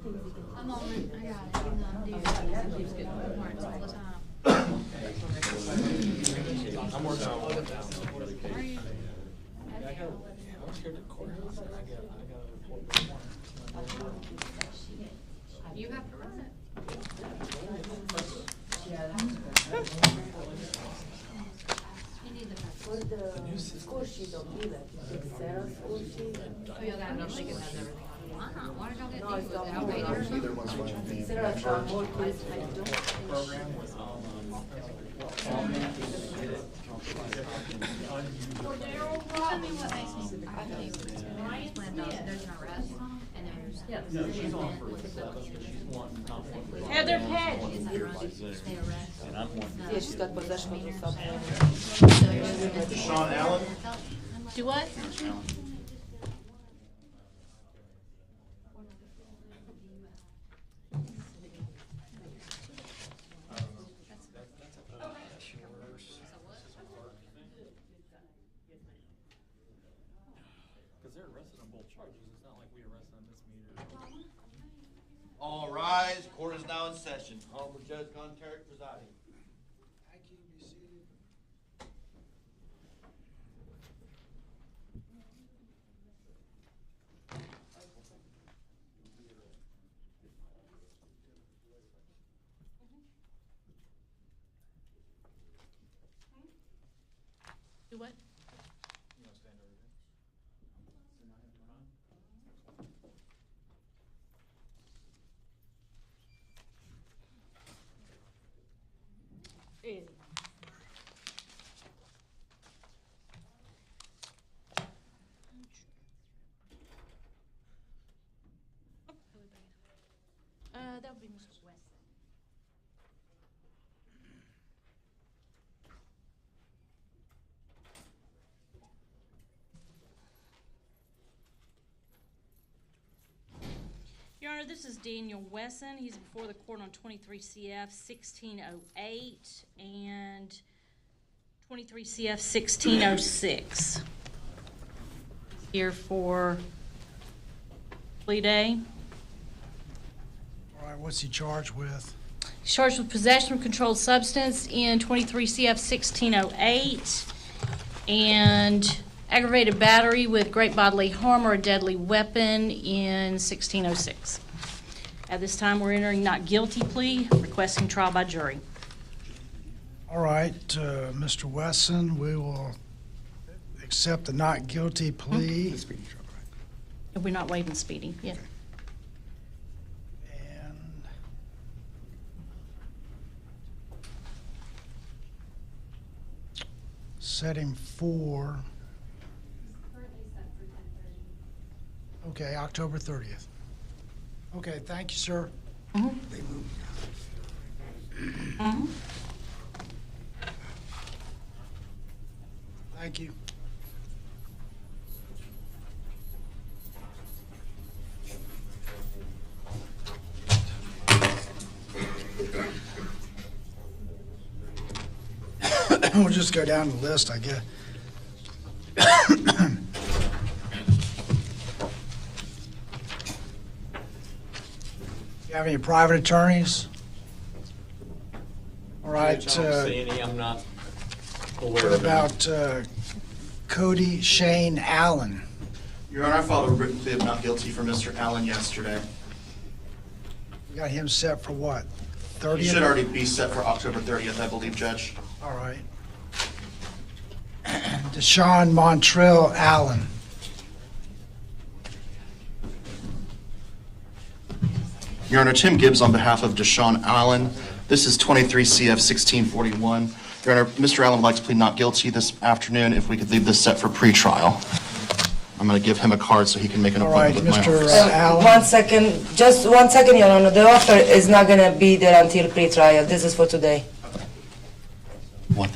I'm on it. I got it. Even though I'm due, it keeps getting warrants all the time. I'm working on it. Are you? I'm scared of the courthouse. I got a report this morning. You have to run it. You need the For the school sheet don't do that. It's Sarah's school sheet. Oh, you got it. I think it has everything. Why not? Why did y'all get No, it's these? got Y'all more. paid it or something? Either one's fine with me. Sarah's got more kids. Program was Tell me what makes me, I tell you what it's gonna be. When there's an arrest and there's. No, she's on for 7, she's wanting conflict. Heather Patch. Is that right? They arrest. And I'm wanting. Yeah, she's got possession of something. DeSean Allen? Do what? Because they're arrested on both charges, it's not like we arrested on misdemeanor. All rise, court is now in session. Honorable Judge Gontarek presiding. Thank you, be seated. Do what? You want to stand over there? Easy. That would be Mr. Weston. Your Honor, this is Daniel Wesson. He's before the court on 23 CF 1608 and 23 CF 1606. Here for plea day. All right, what's he charged with? He's charged with possession of controlled substance in 23 CF 1608 and aggravated battery with great bodily harm or a deadly weapon in 1606. At this time, we're entering not guilty plea, requesting trial by jury. All right, Mr. Wesson, we will accept the not guilty plea. And we're not waiving speeding, yeah. And set him for, okay, October 30th. Okay, thank you, sir. Mhm. Mhm. Thank you. We'll just go down the list, I guess. You have any private attorneys? All right. I don't see any, I'm not aware What of any. about Cody Shane Allen? Your Honor, I filed a written plea of not guilty for Mr. Allen yesterday. We got him set for what? He 30th? should already be set for October 30th, I believe, Judge. All right. DeSean Montrell Allen. Your Honor, Tim Gibbs on behalf of DeSean Allen. This is 23 CF 1641. Your Honor, Mr. Allen would like to plead not guilty this afternoon if we could leave this set for pretrial. I'm going to give him a card so he can make an All right, appointment with my Mr. office. Allen. 1 second, just 1 second, Your Honor. The offer is not gonna be there until pre-trial. This is for today. What?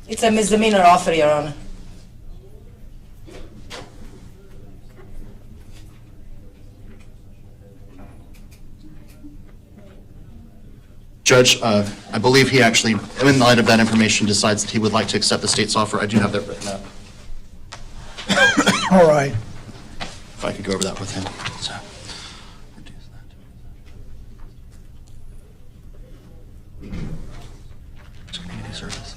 It's a misdemeanor offer, Your Honor. Judge, I believe he actually, in light of that information, decides that he would like to accept the state's offer. I do have that written up, All right. if I could go over that with him. So, reduce that. Community service.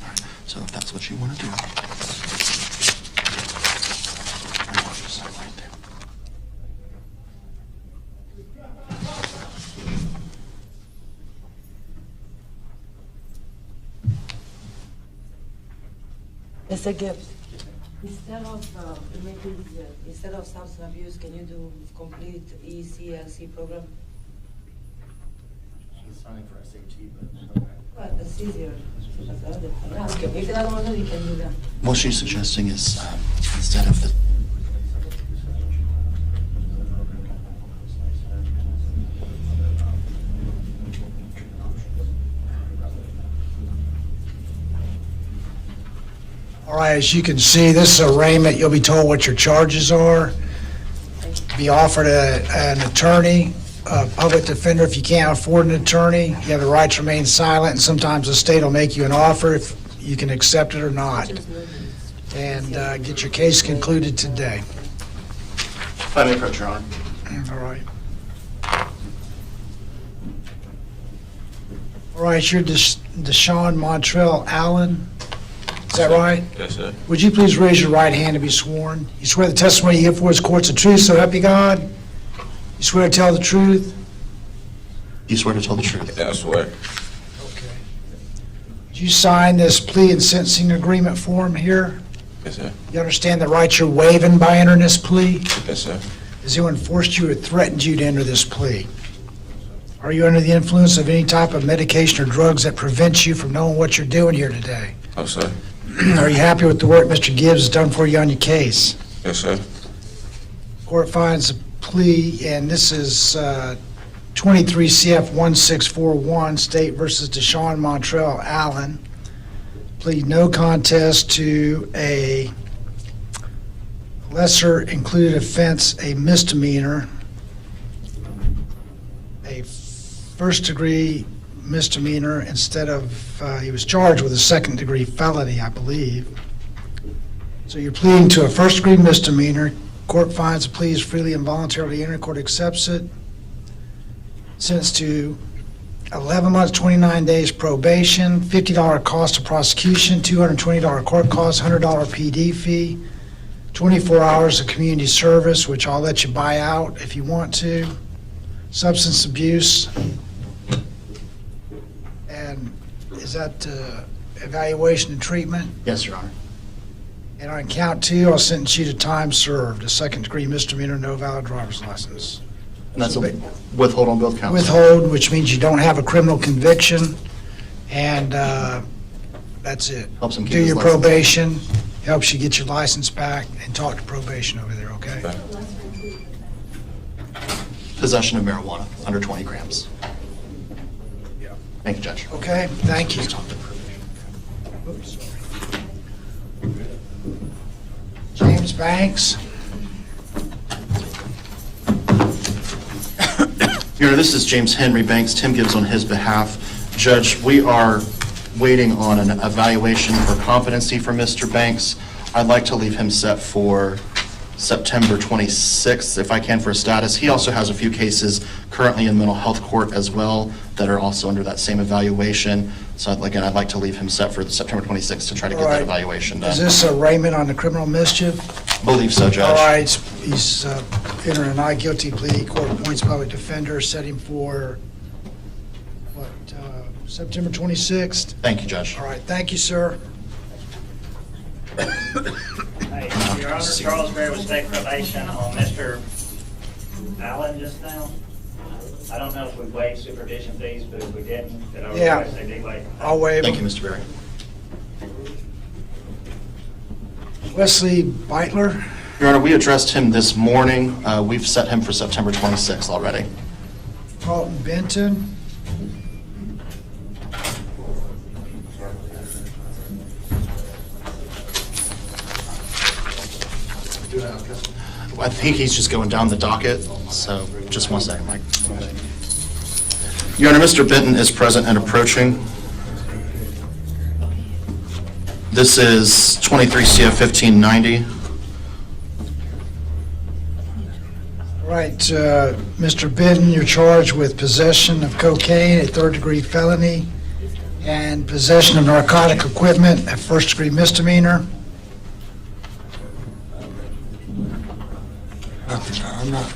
All right, so if that's what you want to do. Right there. Mr. Gibbs, instead of substance abuse, can you do complete ECLC program? He's signing for SAT, but okay. Well, that's easier. Ask him. If you don't want to, you can do that. What she's suggesting is, instead of the... All right, as you can see, this is arraignment. You'll be told what your charges are. Be offered an attorney, a public defender. If you can't afford an attorney, you have the right to remain silent, and sometimes the state will make you an offer if you can accept it or not. And get your case concluded today. If I may approach, Your Honor. All right. All right, you're DeSean Allen. Is that right? Yes, sir. Would you please raise your right hand to be sworn? You swear the testimony you give for this court's the truth, so help you God? You swear to tell the truth? You swear to tell the truth? Yeah, I swear. Okay. Did you sign this plea and sentencing agreement form here? Yes, sir. You understand the rights you're waiving by entering this plea? Yes, sir. Has anyone forced you or threatened you to enter this plea? Are you under the influence of any type of medication or drugs that prevents you from knowing what you're doing here today? No, sir. Are you happy with the work Mr. Gibbs has done for you on your case? Yes, sir. Court finds a plea, and this is 23 CF 1641, State versus DeSean Allen. Plead no contest to a lesser included offense, a misdemeanor, a first-degree misdemeanor instead of, he was charged with a second-degree felony, I believe. So you're pleading to a first-degree misdemeanor. Court finds the plea is freely and voluntarily entered. Court accepts it. Sentenced to 11 months, 29 days probation, $50 cost of prosecution, $220 court cost, $100 PD fee, 24 hours of community service, which I'll let you buy out if you want to, substance abuse, and is that evaluation and treatment? Yes, Your Honor. And on count two, I'll sentence you to time served, a second-degree misdemeanor, no valid driver's license. And that's a withhold on both counts? Withhold, which means you don't have a criminal conviction, and that's it. Helps him keep Do his your license. probation, helps you get your license back, and talk to probation over there, okay? Okay. Possession of marijuana, under 20 grams. Thank you, Judge. Okay, thank you. Let's talk to probation. Oops, sorry. James Banks. Your Honor, this is James Henry Banks. Tim Gibbs on his behalf. Judge, we are waiting on an evaluation for competency for Mr. Banks. I'd like to leave him set for September 26th, if I can, for a status. He also has a few cases currently in mental health court as well that are also under that same evaluation. So again, I'd like to leave him set for September 26th to try to get All right. that evaluation done. Is this arraignment on the criminal mischief? Believe so, Judge. All right, he's entering a not guilty plea. Court appoints public defender, set him for, what, September 26th? Thank you, Judge. All right, thank you, sir. Hey, Your Honor, Charles Gray was take probation on Mr. Allen just now. I don't know if we waived supervision fees, but if we didn't, then I would Yeah. request they be waived. I'll waive Thank you, him. Mr. Berry. Wesley Beitler. Your Honor, we addressed him this morning. We've set him for September 26th already. Carlton Benton. I think he's just going down the docket, so just one second, Mike. Your Honor, Mr. Benton is present and approaching. This is 23 CF 1590. All right, Mr. Benton, you're charged with possession of cocaine, a third-degree felony, and possession of narcotic equipment, a first-degree misdemeanor.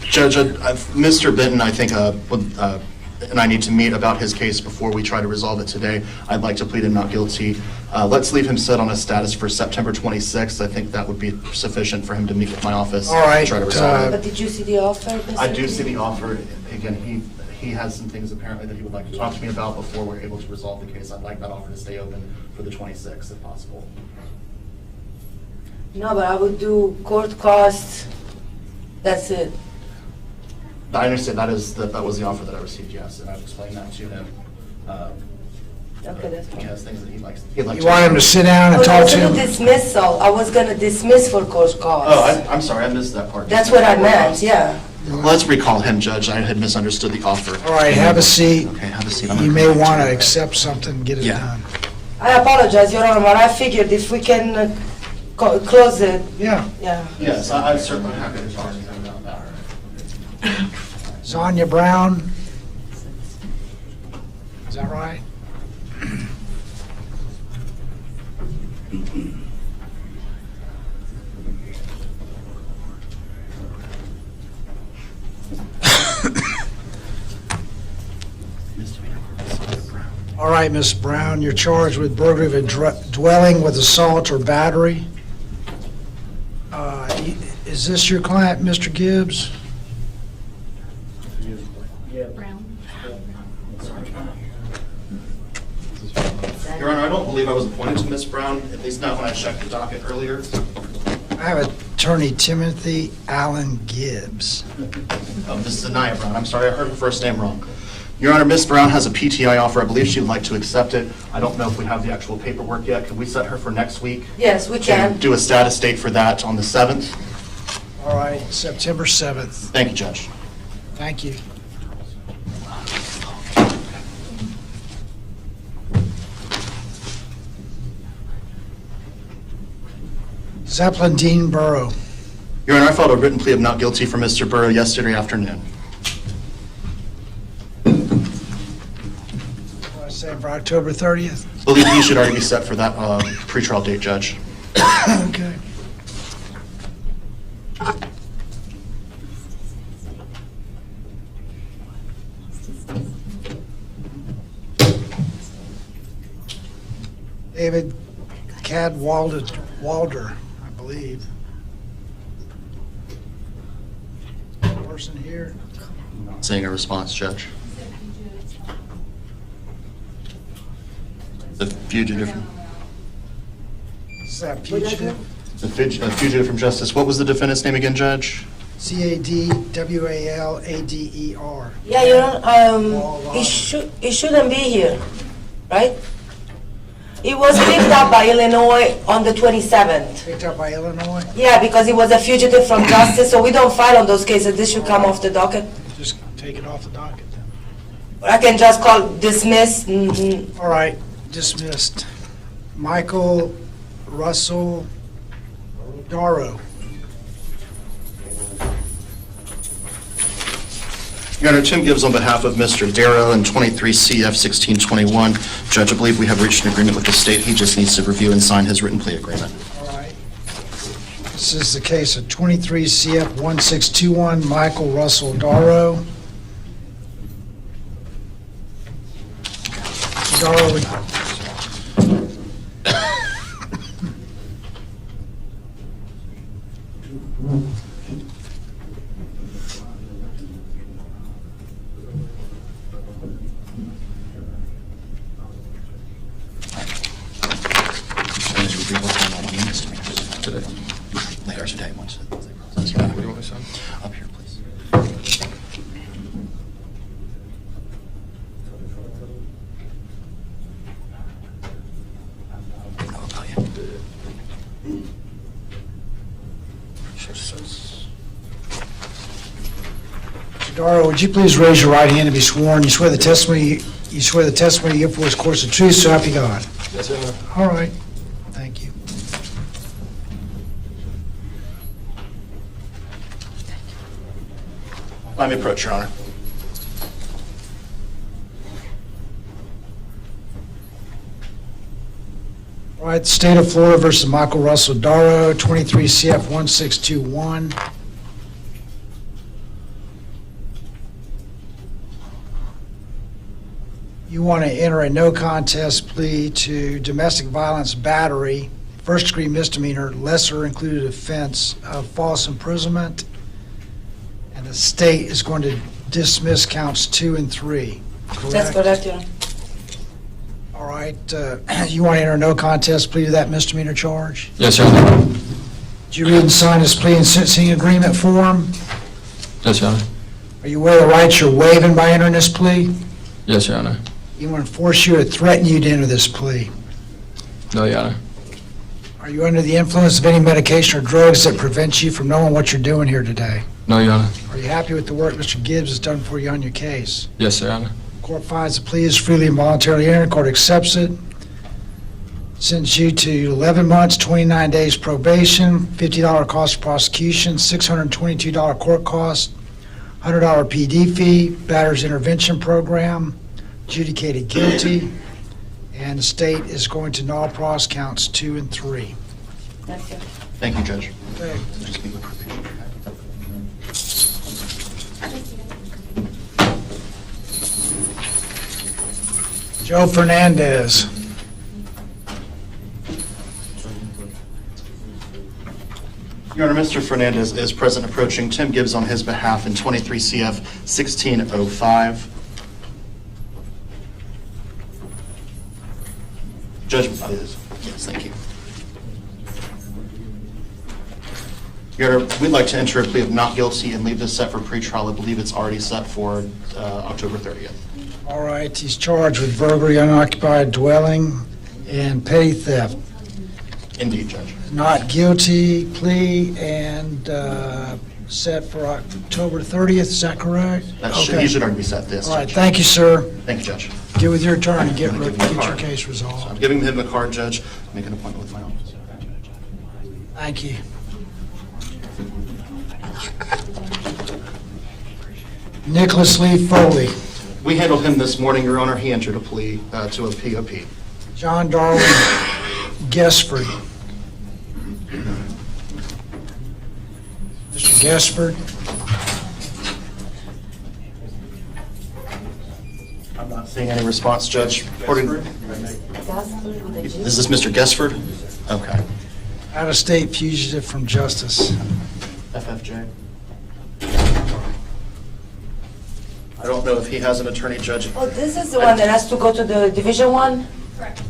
Judge, Mr. Benton, I think, and I need to meet about his case before we try to resolve it today. I'd like to plead him not guilty. Let's leave him set on a status for September 26th. I think that would be sufficient for him to meet with my office. All right, and try to resolve it. But did you see the offer? Mr. I do see the offer. Again, he has some things apparently that he would like to talk to me about before we're able to resolve the case. I'd like that offer to stay open for the 26th if possible. No, but I would do court costs. That's it. I understand that was the offer that I received, yes, and I've explained that to him. Okay, that's He fine. has things that he'd like You want him to sit down and talk to Oh, him? dismissal. I was gonna dismiss for court costs. Oh, I'm sorry, I missed that part. That's what I meant, yeah. Let's recall him, Judge. I had misunderstood the offer. All right, have a seat. Okay, have a seat. You may want to accept something and get it Yeah. done. I apologize, Your Honor, but I figured if we can close it, Yeah. yeah. Yes, I'm certainly happy to talk to him about that. Sonia Brown. Is that right? All right, Ms. Brown, you're charged with burglary of a dwelling with assault or battery. Is this your client, Mr. Gibbs? Brown. Your Honor, I don't believe I was appointed to Ms. Brown, at least not when I checked the docket earlier. I have Attorney Timothy Allen Gibbs. This is Anaya Brown. I'm sorry, I heard her first name wrong. Your Honor, Ms. Brown has a PTI offer. I believe she would like to accept it. I don't know if we have the actual paperwork yet. Could we set her for next week? Yes, we can. And do a status date for that on the 7th? All right, September 7th. Thank you, Judge. Thank you. Zeppelin Dean Burrow. Your Honor, I filed a written plea of not guilty for Mr. Burrow yesterday afternoon. Want to say for October 30th? I believe he should already be set for that pretrial date, Judge. Okay. David Cadwalder, I believe. Person here. Seeing a response, Judge. The fugitive, Is that fugitive? fugitive from justice. What was the defendant's name again, Judge? Cadwalder. Yeah, you know, it shouldn't be here, right? It was picked up by Illinois on the 27th. Picked up by Illinois? Yeah, because he was a fugitive from justice, so we don't file on those cases. This should come off the docket. Just take it off the docket then. I can just call dismiss. All right, dismissed. Michael Russell Darrow. Your Honor, Tim Gibbs on behalf of Mr. Darrow and 23 CF 1621. Judge, I believe we have reached an agreement with the state. He just needs to review and sign his written plea agreement. All right. This is the case of 23 CF 1621, Michael Russell Darrow. Darrow, Today. Later today, once. Up here, please. I'll tell you. Sure, Darrow, would you please raise your right hand and be sworn? You swear the testimony you give for is course of truth, so help you God. Yes, sir. All right, thank you. Let me approach, Your Honor. All right, State of Florida versus Michael Russell Darrow, 23 CF 1621. You want to enter a no contest plea to domestic violence battery, first degree misdemeanor, lesser included offense of false imprisonment, and the state is going to dismiss counts 2 and 3. That's correct, Your Honor. All right, you want to enter a no contest plea to that misdemeanor charge? Yes, Your Honor. Did you read and sign this plea and sentencing agreement form? Yes, Your Honor. Are you aware of the rights you're waiving by entering this plea? Yes, Your Honor. You want to force you or threaten you to enter this plea? No, Your Honor. Are you under the influence of any medication or drugs that prevents you from knowing what you're doing here today? No, Your Honor. Are you happy with the work Mr. Gibbs has done for you on your case? Yes, Your Honor. Court finds the plea is freely and voluntarily entered. Court accepts it. Sends you to 11 months, 29 days probation, $50 cost of prosecution, $622 court cost, $100 PD fee, batter's intervention program, adjudicated guilty, and the state is going to null pros counts 2 and 3. Thank you. Thank you, Judge. Okay. Just meet with probation. Joe Fernandez. Your Honor, Mr. Fernandez is present approaching Tim Gibbs on his behalf in 23 CF 1605. Judge, yes, thank you. Your Honor, we'd like to enter a plea of not guilty and leave this set for pretrial. I believe it's already set for October 30th. All right, he's charged with burglary, unoccupied dwelling, and petty theft. Indeed, Judge. Not guilty plea and set for October 30th, is that correct? He should already be set this, All right, Judge. thank you, sir. Thank you, Judge. Get with your attorney, get I'm gonna give him a your card. case I'm resolved. giving him a card, Judge. Make an appointment with my office. Thank you. Nicholas Lee Foley, We handled him this morning, Your Honor. He entered a plea to a POP. John Darwin Gesford. Mr. Gesford, I'm not seeing any response, Judge. Is this Mr. Gesford? Okay. out-of-state fugitive from justice. FFJ. I don't know if he has an attorney, Judge. Oh, this is the one that has to go to the Division 1? Correct.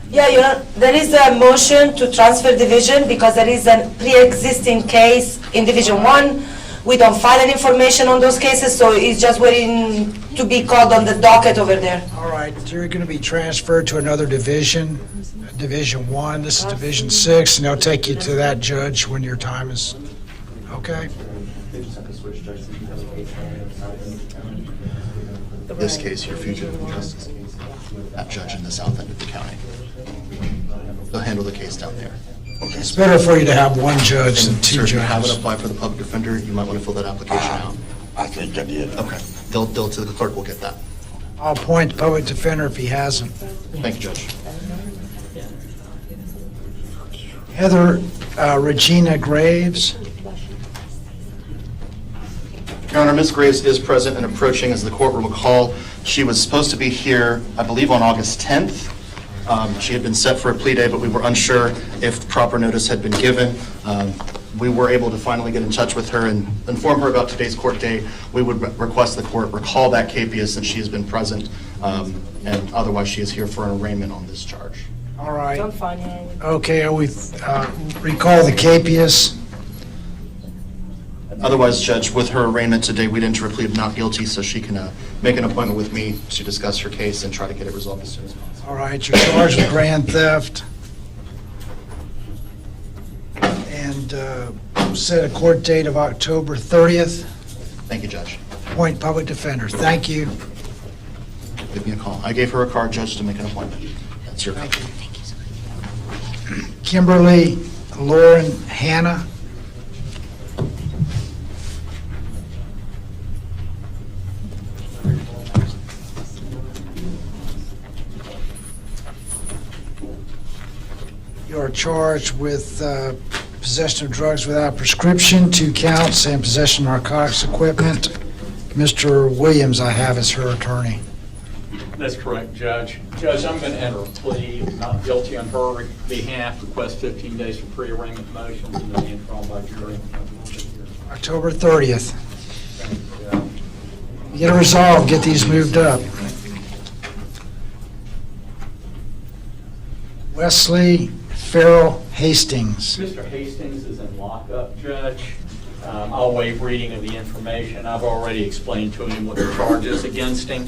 Yeah, you know, there is a motion to transfer division because there is a pre-existing case in Division 1. We don't file any information on those cases, so it's just waiting to be called on the docket over there. All right, you're going to be transferred to another division, Division 1. This is Division 6, and they'll take you to that judge when your time is, okay? This case, your fugitive from justice case, that judge in the south end of the county. They'll handle the case down there. It's better for you to have one judge than two Sir, if you haven't judges. applied for the public defender, you might want to fill that application out. I think I did. Okay. The clerk will get that. I'll appoint the public defender if he hasn't. Thank you, Judge. Heather Regina Graves. Your Honor, Ms. Graves is present and approaching. As the court will recall, she was supposed to be here, I believe, on August 10th. She had been set for a plea day, but we were unsure if proper notice had been given. We were able to finally get in touch with her and inform her about today's court date. We would request the court recall that capias since she has been present, and otherwise she is here for an arraignment on this charge. All right. Don't find him. Okay, we recall the capias. Otherwise, Judge, with her arraignment today, we'd enter a plea of not guilty so she can make an appointment with me to discuss her case and try to get it resolved as soon as possible. All right, you're charged with grand theft. And set a court date of October 30th. Thank you, Judge. appoint public defender. Thank you. Give me a call. I gave her a card, Judge, to make an appointment. That's your call. Kimberly Lauren Hannah. You are charged with possession of drugs without prescription, 2 counts, and possession of narcotics equipment. Mr. Williams, I have as her attorney. That's correct, Judge. Judge, I'm going to enter a plea, not guilty on her behalf, request 15 days for pre-arraignment motions, and then enter trial by jury. October 30th. Thank you, Judge. Get it resolved, get these moved up. Wesley Farrell Hastings. Mr. Hastings is in lockup, Judge. I'll waive reading of the information. I've already explained to him what the charge is against him.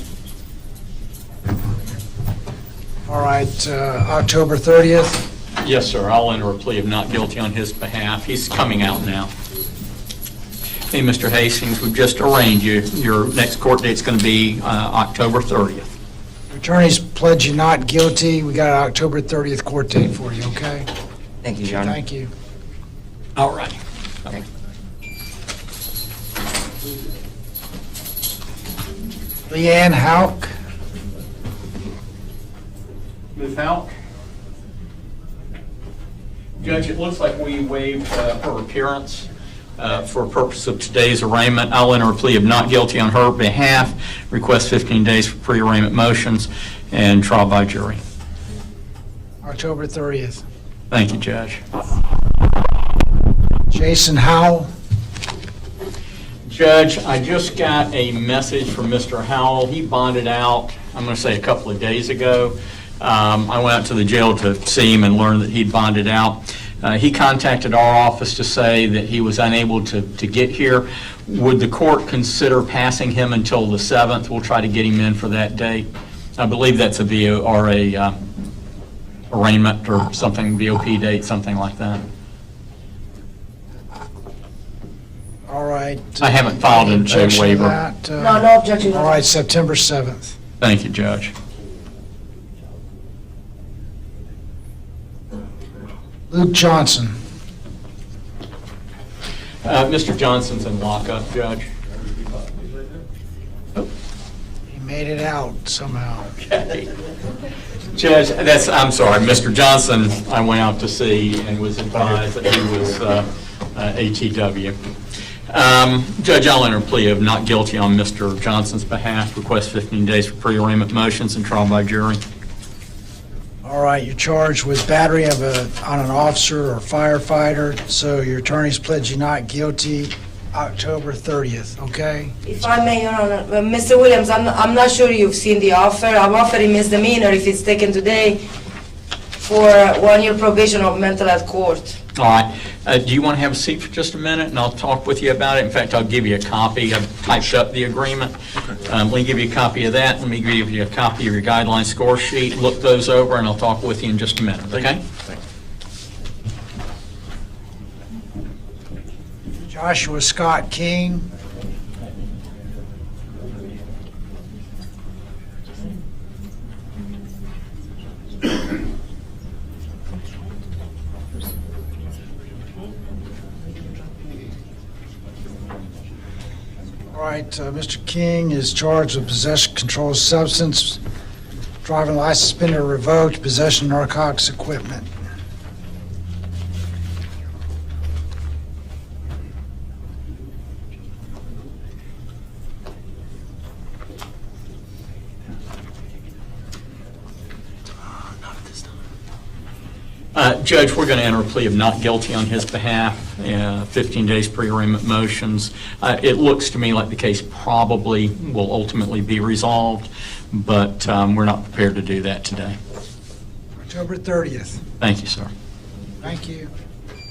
All right, October 30th. Yes, sir. I'll enter a plea of not guilty on his behalf. He's coming out now. Hey, Mr. Hastings, we've just arraigned you. Your next court date's going to be October 30th. Your attorney's pledged you not guilty. We got an October 30th court date for you, okay? Thank you, Your Honor. Thank you. All right. Leanne Hauk. Ms. Houck? Judge, it looks like we waived her appearance for purpose of today's arraignment. I'll enter a plea of not guilty on her behalf, request 15 days for pre-arraignment motions, and trial by jury. October 30th. Thank you, Judge. Jason Howell. Judge, I just got a message from Mr. Howell. He bonded out, I'm going to say a couple of days ago. I went out to the jail to see him and learn that he'd bonded out. He contacted our office to say that he was unable to get here. Would the court consider passing him until the 7th? We'll try to get him in for that date. I believe that's a arraignment or something, VOP date, something like that. All right. I haven't filed Any a objection to waiver. that? No objection. All right, September 7th. Thank you, Judge. Luke Johnson. Mr. Johnson's in lockup, Judge. He made it out somehow. Okay. Judge, I'm sorry, Mr. Johnson, I went out to see and was advised that he was ATW. Judge, I'll enter a plea of not guilty on Mr. Johnson's behalf, request 15 days for pre-arraignment motions and trial by jury. All right, you're charged with battery on an officer or firefighter, so your attorney's pledged you not guilty October 30th, okay? If I may, Your Honor, Mr. Williams, I'm not sure you've seen the offer. I'm offering misdemeanor if it's taken today for 1 year probation of mental health court. All right. Do you want to have a seat for just a minute, and I'll talk with you about it? In fact, I'll give you a copy. I've typed up the agreement. Let me give you a copy of that. Let me give you a copy of your guideline score sheet. Look those over, and I'll talk with you in just a minute, okay? Joshua Scott King. All right, Mr. King is charged with possession of controlled substance, driving license suspended or revoked, possession of narcotics equipment. Judge, we're going to enter a plea of not guilty on his behalf, 15 days pre-arraignment motions. It looks to me like the case probably will ultimately be resolved, but we're not prepared to do that today. October 30th. Thank you, sir. Thank you.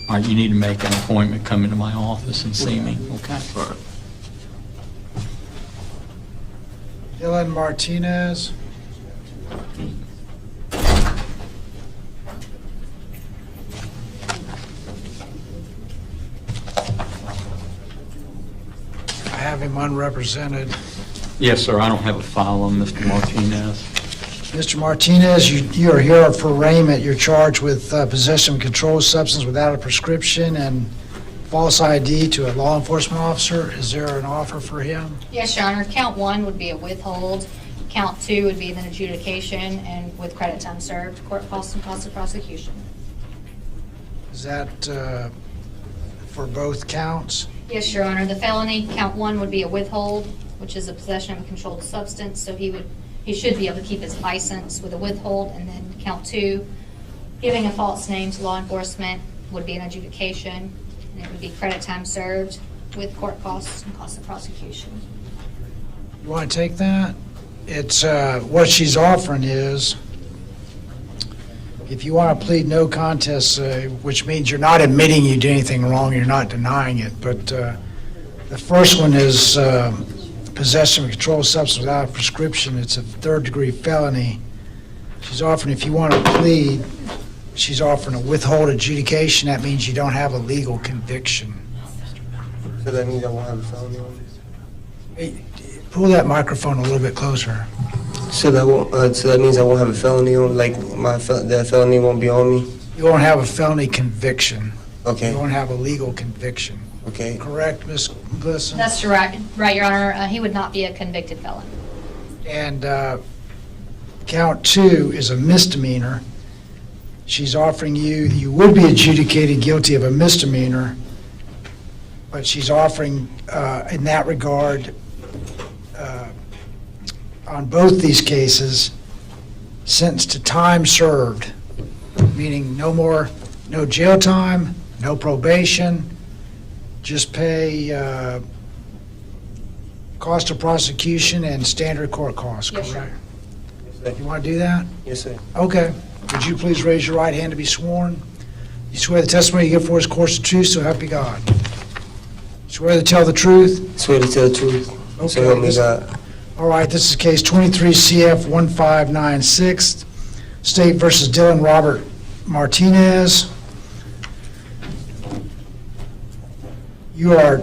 All right, you need to make an appointment, come into my office and see me, okay? Dylan Martinez. I have him unrepresented. Yes, sir, I don't have a file on Mr. Martinez. Mr. Martinez, you are here for arraignment. You're charged with possession of a controlled substance without a prescription and false ID to a law enforcement officer. Is there an offer for him? Yes, Your Honor. Count 1 would be a withhold. Count 2 would be an adjudication, and with credit time served, court costs and costs of prosecution. Is that for both counts? Yes, Your Honor. The felony, count 1 would be a withhold, which is a possession of a controlled substance, so he should be able to keep his license with a withhold. And then count 2, giving a false name to law enforcement, would be an adjudication, and it would be credit time served with court costs and costs of prosecution. You want to take that? It's, what she's offering is, if you want to plead no contest, which means you're not admitting you did anything wrong, you're not denying it, but the first one is possession of a controlled substance without a prescription. It's a third-degree felony. She's offering, if you want to plead, she's offering a withhold adjudication. That means you don't have a legal conviction. So that means I won't have a felony on this? Hey, pull that microphone a little bit closer. So that means I won't have a felony on, like, that felony won't be on me? You won't have a felony conviction. Okay, You won't have a legal conviction. okay. Correct, Ms. Glisson? That's right, Your Honor. He would not be a convicted felon. And count 2 is a misdemeanor. She's offering you would be adjudicated guilty of a misdemeanor, but she's offering, in that regard, on both these cases, sentenced to time served, meaning no jail time, no probation, just pay cost of prosecution and standard court costs, Yes, sir. correct? Yes, You want to do that? Yes, sir. Okay. Would you please raise your right hand to be sworn? You swear the testimony you give for is course of truth, so help you God. Swear to tell the truth? Swear to tell the truth. So help me God. All right, this is case 23 CF 1596, State versus Dylan Robert Martinez. You are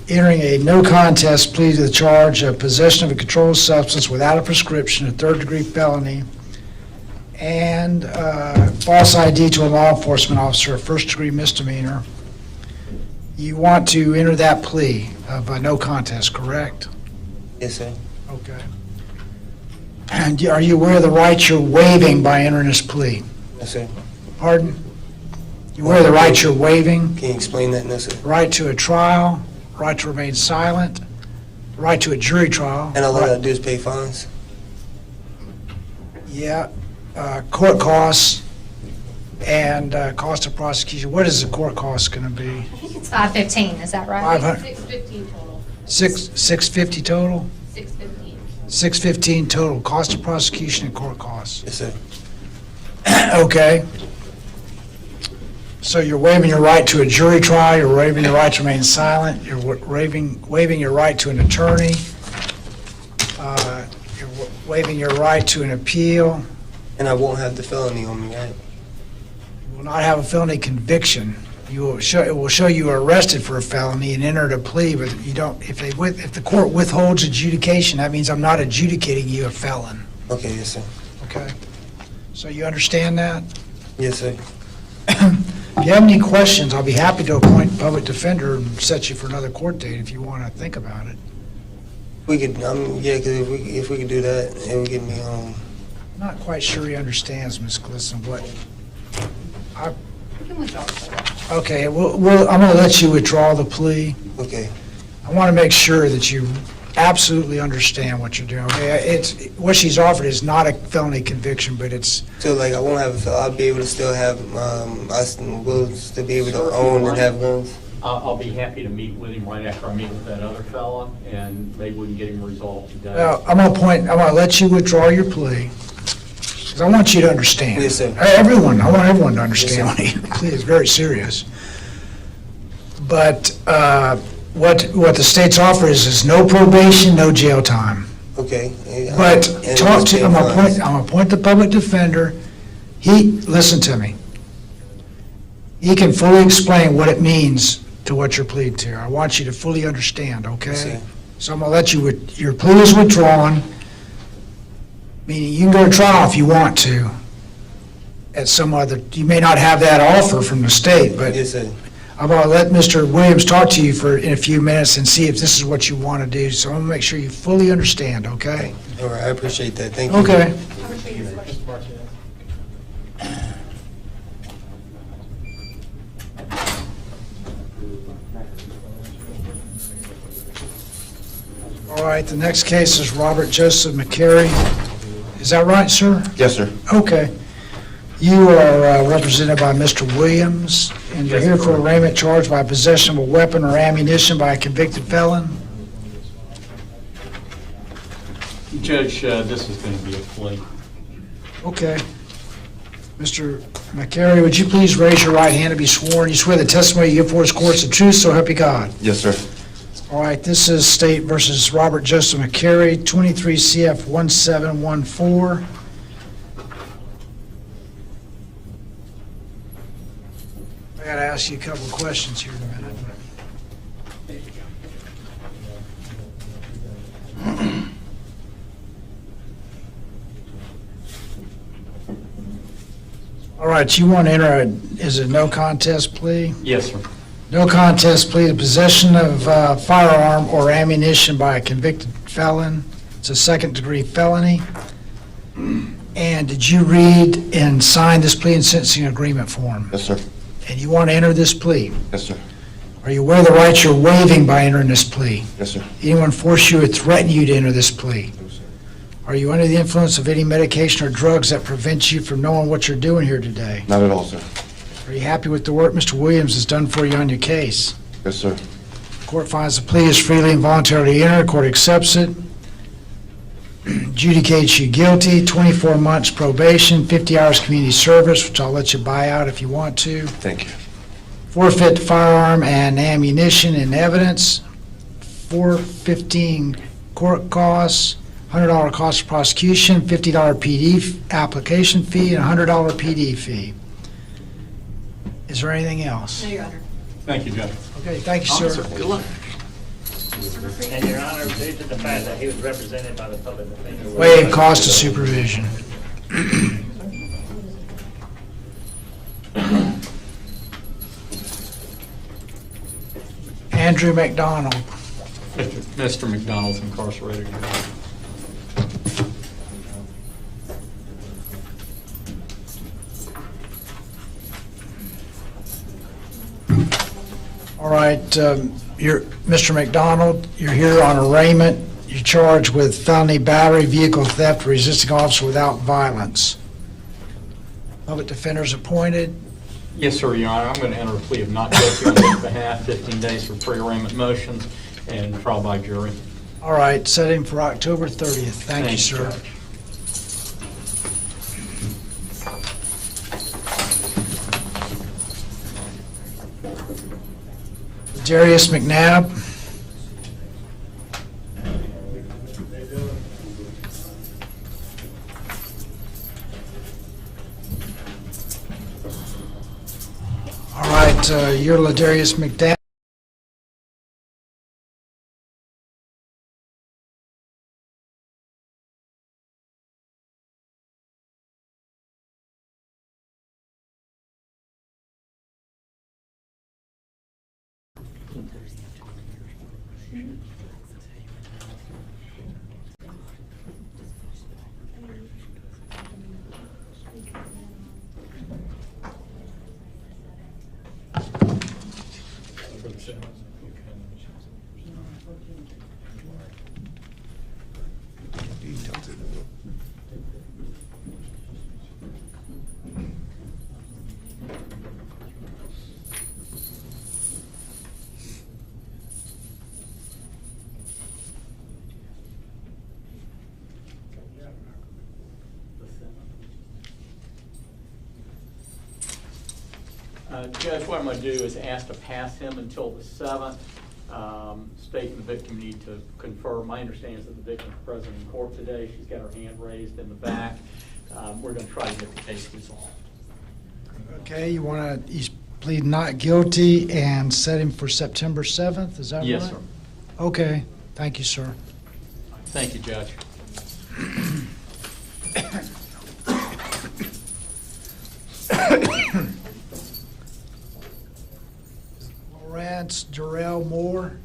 entering a no contest plea to the charge of possession of a controlled substance without a prescription, a third-degree felony, and false ID to a law enforcement officer, a first-degree misdemeanor. You want to enter that plea of no contest, correct? Yes, sir. Okay. And are you aware of the rights you're waiving by entering this plea? Yes, sir. Pardon? You aware of the rights you're waiving? Can you explain that? No, sir. Right to a trial, right to remain silent, right to a jury trial. And all I gotta do is pay fines? Yeah, court costs and cost of prosecution. What is the court cost going to be? I think it's $515, is that right? 500. $615 total. $650 total? $615. $615 total, cost of prosecution and court costs. Yes, sir. Okay. So you're waiving your right to a jury trial, you're waiving your right to remain silent, you're waiving your right to an attorney, you're waiving your right to an appeal. And I won't have the felony on me, right? You will not have a felony conviction. It will show you were arrested for a felony and entered a plea, but you don't, if the court withholds adjudication, that means I'm not adjudicating you a felon. Okay, yes, sir. Okay? So you understand that? Yes, sir. If you have any questions, I'll be happy to appoint a public defender and set you for another court date if you want to think about it. We could, yeah, because if we could do that, it would get me home. I'm not quite sure he understands, Ms. Glisson, what, You can withdraw the plea. okay, I'm going to let you withdraw the plea. Okay. I want to make sure that you absolutely understand what you're doing, okay? What she's offered is not a felony conviction, but it's, So, like, I won't have a felony. I'll be able to still have, will still be able to own and have guns. I'll be happy to meet with him right after I meet with that other fella, and maybe we can get him resolved today. well, I'm going to let you withdraw your plea, because I want you to understand. Yes, sir. I want everyone to understand Yes, when the plea is very serious. But what the state's offer is no probation, no jail time. Okay. But And talk just to, pay I'm gonna fines. appoint the public defender. Listen to me. He can fully explain what it means to what you're pleading to. I want you to fully understand, okay? Yes, sir. So I'm gonna let you, your plea is withdrawn, meaning you can go to trial if you want to at some other, you may not have that offer from the state, but Yes, sir. I'm gonna let Mr. Williams talk to you in a few minutes and see if this is what you want to do. So I'm gonna make sure you fully understand, okay? All right, I appreciate that. Thank you. Okay. All right, the next case is Robert Joseph McCary. Is that right, sir? Yes, sir. Okay. You are represented by Mr. Williams, and you're here for arraignment charged by possession of a weapon or ammunition by a convicted felon. Judge, this is going to be a plea. Okay. Mr. McCary, would you please raise your right hand to be sworn? You swear the testimony you give before this court is the truth, so help you God. Yes, sir. All right, this is State versus Robert Joseph McCary, 23 CF 1714. I got to ask you a couple of questions here in a minute. All right, you want to enter is it no contest plea? Yes, sir. No contest plea to possession of firearm or ammunition by a convicted felon. It's a second-degree felony. And did you read and sign this plea and sentencing agreement form? Yes, sir. And you want to enter this plea? Yes, sir. Are you aware of the rights you're waiving by entering this plea? Yes, sir. Anyone force you or threaten you to enter this plea? No, sir. Are you under the influence of any medication or drugs that prevents you from knowing what you're doing here today? Not at all, sir. Are you happy with the work Mr. Williams has done for you on your case? Yes, sir. Court finds the plea is freely and voluntarily entered. Court accepts it. Adjudicates you guilty, 24 months probation, 50 hours community service, which I'll let you buy out if you want to. Thank you. Forfeit firearm and ammunition and evidence. $415 court costs, $100 cost of prosecution, $50 PD application fee, and $100 PD fee. Is there anything else? No, Your Honor. Thank you, Judge. Okay, thank you, sir. Good luck. And Your Honor, due to the fact that he was represented by the public defender. Waive cost of supervision. Andrew McDonald. Mr. McDonald's incarcerated. All right, Mr. McDonald, you're here on arraignment. You're charged with felony battery, vehicle theft, resisting officer without violence. Public defender's appointed. Yes, sir, Your Honor. I'm going to enter a plea of not guilty on his behalf, 15 days for pre-arraignment motions and trial by jury. All right, set him for October 30th. Thank you, Thanks, sir. Judge. Darius McNabb. All right, you're Ladarius McNabb. Judge, what I'm going to do is ask to pass him until the 7th. State and the victim need to confer. My understanding is that the victim is present in court today. She's got her hand raised in the back. We're going to try to get the case resolved. Okay, you want to, he's plead not guilty and set him for September 7th, is that right? Yes, sir. Okay, thank you, sir. Thank you, Judge. Lawrence Darrell Moore.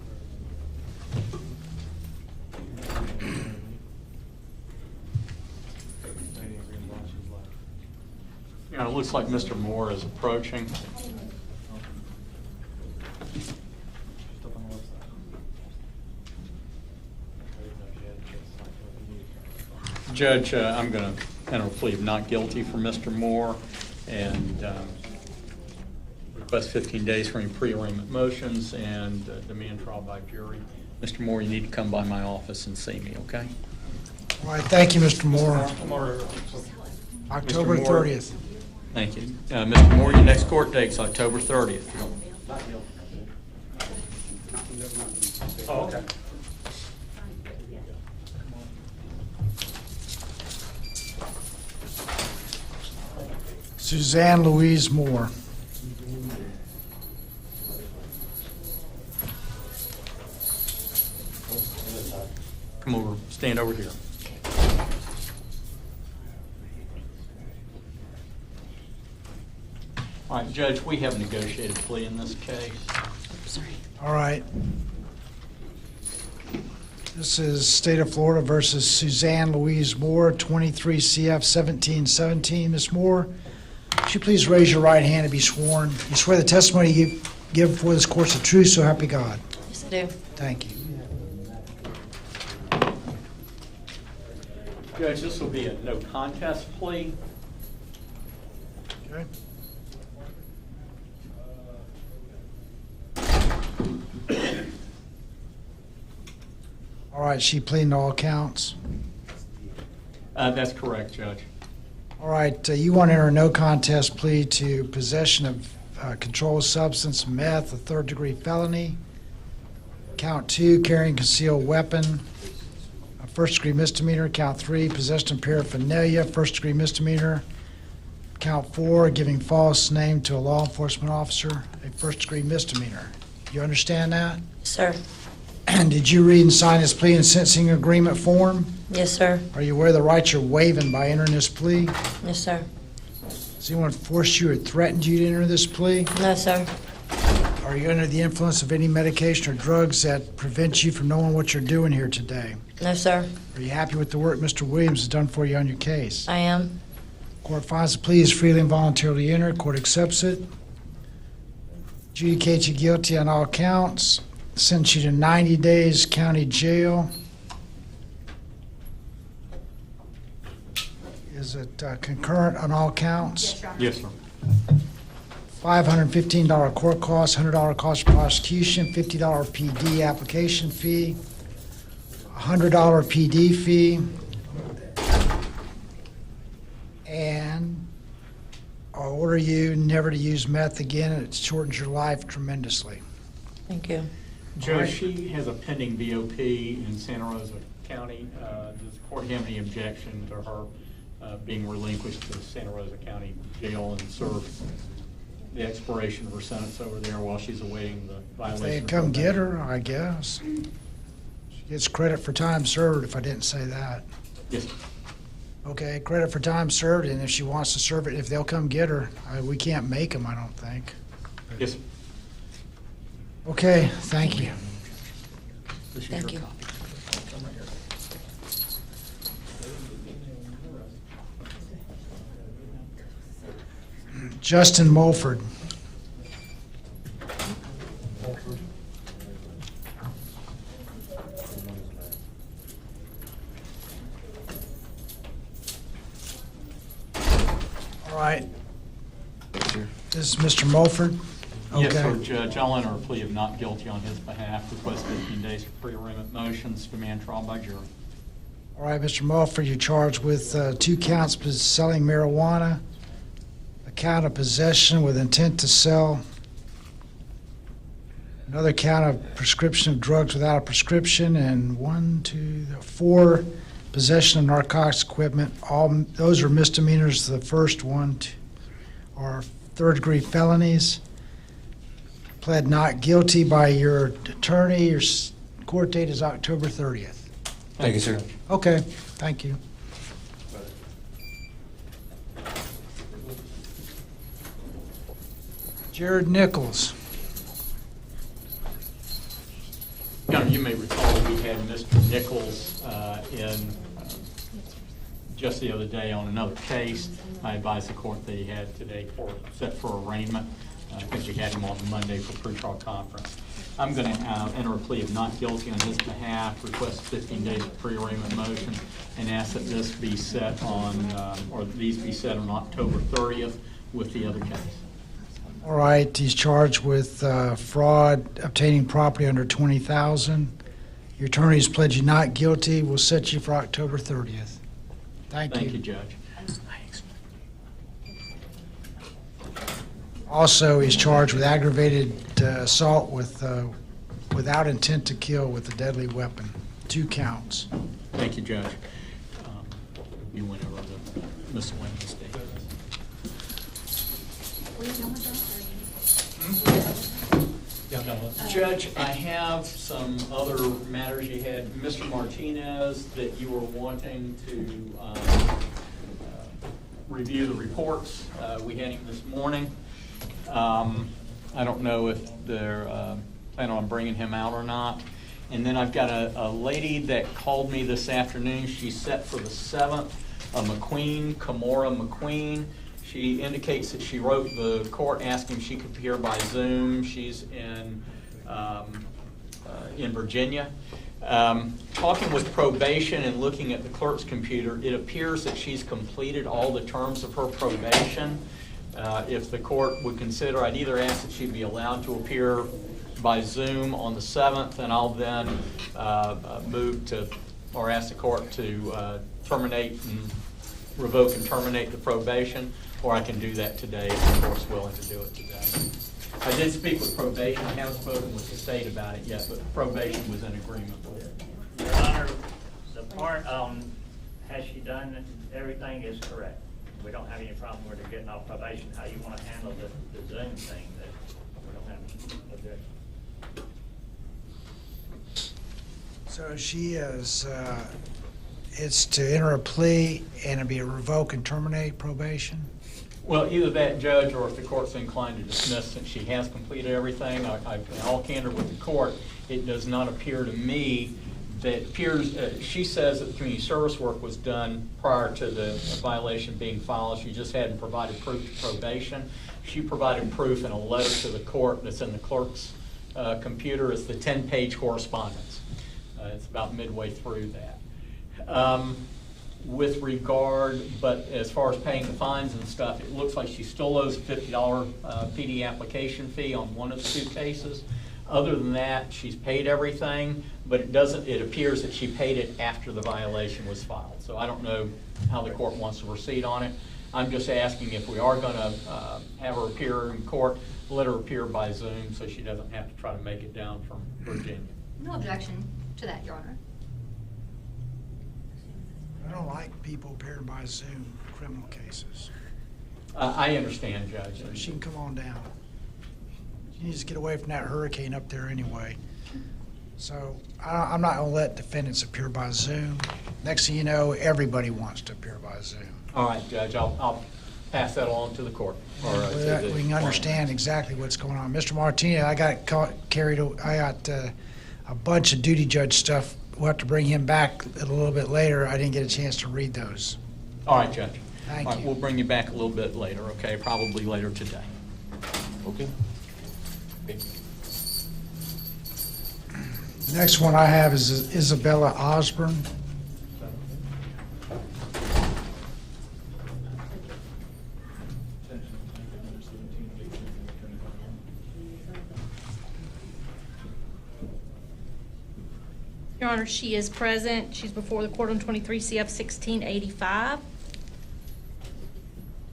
It looks like Mr. Moore is approaching. Judge, I'm going to enter a plea of not guilty for Mr. Moore and request 15 days for any pre-arraignment motions and demand trial by jury. Mr. Moore, you need to come by my office and see me, okay? All right, thank you, Mr. Moore. October Mr. Moore. 30th. Thank you. Mr. Moore, your next court date's October 30th. Oh, okay. Suzanne Louise Moore. Come over, stand over here. All right, Judge, we have a negotiated plea in this case. All right. This is State of Florida versus Suzanne Louise Moore, 23 CF 1717. Ms. Moore, would you please raise your right hand and be sworn? You swear the testimony you give before this court's the truth, so help you God. Yes, I do. Thank you. Judge, this will be a no contest plea. Okay. All right, she pleading to all counts. That's correct, Judge. All right, you want to enter a no contest plea to possession of controlled substance, meth, a third-degree felony. Count 2, carrying concealed weapon, a first-degree misdemeanor. Count 3, possession of paraphernalia, first-degree misdemeanor. Count 4, giving false name to a law enforcement officer, a first-degree misdemeanor. You understand that? Sir. And did you read and sign this plea and sentencing agreement form? Yes, sir. Are you aware of the rights you're waiving by entering this plea? Yes, sir. Has anyone forced you or threatened you to enter this plea? No, sir. Are you under the influence of any medication or drugs that prevent you from knowing what you're doing here today? No, sir. Are you happy with the work Mr. Williams has done for you on your case? I am. Court finds the plea is freely and voluntarily entered. Court accepts it. Adjudicates you guilty on all counts. Sentence you to 90 days county jail. Is it concurrent on all counts? Yes, sir. $515 court cost, $100 cost of prosecution, $50 PD application fee, $100 PD fee, and I'll order you never to use meth again, and it shortens your life tremendously. Thank you. Judge, she has a pending BOP in Santa Rosa County. Does the court have any objection to her being relinquished to Santa Rosa County Jail and serve the expiration of her sentence over there while she's awaiting the violation? They of come probation? get her, I guess. She gets credit for time served if I didn't say that. Yes, sir. Okay, credit for time served, and if she wants to serve it, if they'll come get her, we can't make them, I don't think. Yes, sir. Okay, thank you. This is Thank your you. copy. Justin Mulford. All right. This is Mr. Mulford. Yes, sir, Okay. Judge. I'll enter a plea of not guilty on his behalf. Request 15 days for pre-arraignment motions. Demand trial by jury. All right, Mr. Mulford, you're charged with 2 counts of selling marijuana, a count of possession with intent to sell, another count of prescription of drugs without a prescription, and 4 possession of narcotics equipment. All those are misdemeanors. The first one are third-degree felonies. pled not guilty by your attorney. Your court date is October 30th. Thank you, sir. Okay, thank you. Jared Nichols. Your Honor, you may recall we had Mr. Nichols in just the other day on another case. I advised the court that he had today set for arraignment because we had him on Monday for pretrial conference. I'm going to enter a plea of not guilty on his behalf, request 15 days of pre-arraignment motion, and ask that this be set on, or these be set on October 30th with the other case. All right, he's charged with fraud, obtaining property under $20,000. Your attorney's pledged you not guilty. We'll set you for October 30th. Thank you. Thank you, Judge. Also, he's charged with aggravated assault with without intent to kill with a deadly weapon. 2 counts. Thank you, Judge. You went over the miscellaneous data. Judge, I have some other matters you had. Mr. Martinez, that you were wanting to review the reports. We had him this morning. I don't know if they're planning on bringing him out or not. And then I've got a lady that called me this afternoon. She's set for the 7th, McQueen, Kamora McQueen. She indicates that she wrote the court asking if she could appear by Zoom. She's in Virginia. Talking with probation and looking at the clerk's computer, it appears that she's completed all the terms of her probation. If the court would consider, I'd either ask that she be allowed to appear by Zoom on the 7th, and I'll then move to, or ask the court to terminate and revoke and terminate the probation, or I can do that today if the court's willing to do it today. I did speak with probation. I haven't spoken with the state about it yet, but probation was in agreement with it. Your Honor, the part has she done everything is correct. We don't have any problem with her getting off probation. How you want to handle the Zoom thing, that we don't have any objection. So she is, it's to enter a plea and it'd be a revoke and terminate probation? Well, either that, Judge, or if the court's inclined to dismiss since she has completed everything, in all candor with the court, it does not appear to me that she says that the community service work was done prior to the violation being filed. She just hadn't provided proof to probation. She provided proof in a letter to the court that's in the clerk's computer. It's the 10-page correspondence. It's about midway through that. With regard, but as far as paying the fines and stuff, it looks like she still owes a $50 PD application fee on one of the 2 cases. Other than that, she's paid everything, but it appears that she paid it after the violation was filed. So I don't know how the court wants to proceed on it. I'm just asking if we are going to have her appear in court, let her appear by Zoom so she doesn't have to try to make it down from Virginia. No objection to that, Your Honor. I don't like people appearing by Zoom in criminal cases. I understand, Judge. So she can come on down. She needs to get away from that hurricane up there anyway. So I'm not going to let defendants appear by Zoom. Next thing you know, everybody wants to appear by Zoom. All right, Judge, I'll pass that along to the court. We can understand exactly what's going on. Mr. Martinez, I got a bunch of duty judge stuff. We'll have to bring him back a little bit later. I didn't get a chance to read those. All right, Judge. Thank All right, you. we'll bring you back a little bit later, okay? Probably later today. Okay. Next one I have is Isabella Osborne. Your Honor, she is present. She's before the court on 23 CF 1685.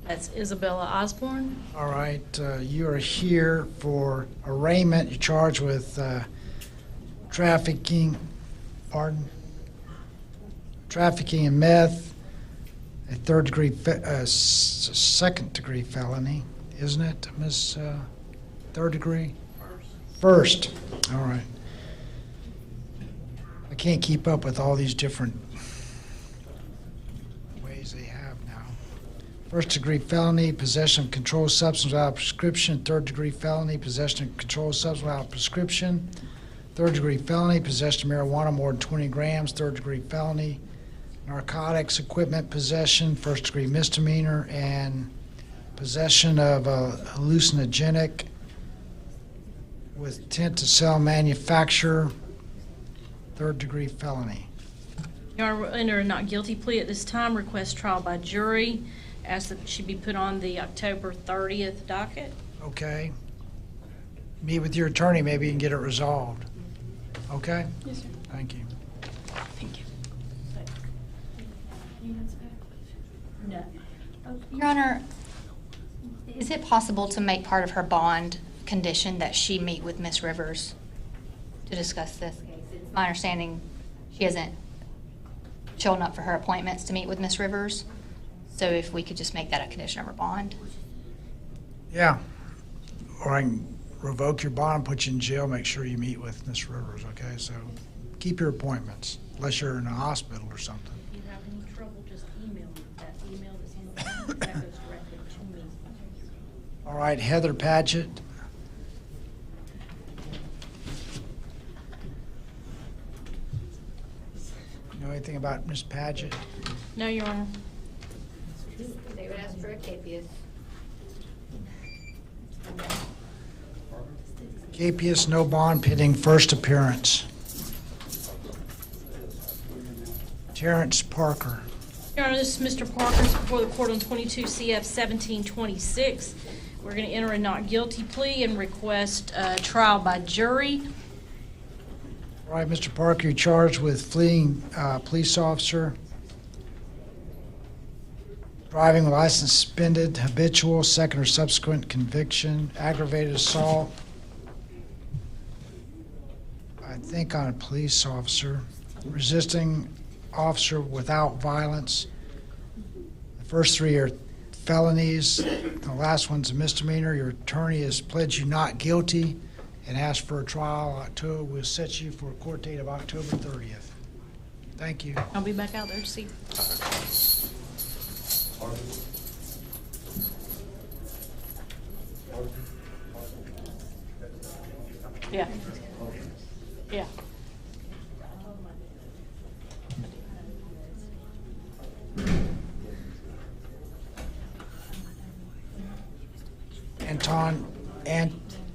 That's Isabella Osborne. All right, you are here for arraignment. You're charged with trafficking in meth, a second-degree felony, isn't it, Miss? Third degree? First, all right. I can't keep up with all these different ways they have now. First-degree felony, possession of controlled substance without prescription. Third-degree felony, possession of controlled substance without prescription. Third-degree felony, possession of marijuana more than 20 grams. Third-degree felony, narcotics, equipment possession, first-degree misdemeanor, and possession of a hallucinogenic with intent to sell, manufacture, third-degree felony. Your Honor, we're under a not guilty plea at this time. Request trial by jury. Ask that she be put on the October 30th docket. Okay? Meet with your attorney, maybe you can get it resolved. Okay? Yes, sir. Thank you. Thank you. No. Your Honor, is it possible to make part of her bond condition that she meet with Ms. Rivers to discuss this case? It's my understanding she hasn't shown up for her appointments to meet with Ms. Rivers. So if we could just make that a condition of her bond. Yeah. Or I can revoke your bond, put you in jail, make sure you meet with Ms. Rivers, okay? So keep your appointments, unless you're in a hospital or something. If you have any trouble, just email me. That email that's in the phone, that goes directly to me. All right, Heather Padgett. Know anything about Ms. Padgett? No, Your Honor. They would ask for a capias. Capias, no bond pending first appearance. Terrence Parker. Your Honor, this is Mr. Parker's before the court on 22 CF 1726. We're going to enter a not guilty plea and request trial by jury. All right, Mr. Parker, you're charged with fleeing police officer, driving with license suspended, habitual, second or subsequent conviction, aggravated assault, I think on a police officer, resisting officer without violence. The first three are felonies. The last one's a misdemeanor. Your attorney has pledged you not guilty and asked for a trial. We'll set you for a court date of October 30th. Thank you. I'll be back out there to see. Yeah. Yeah.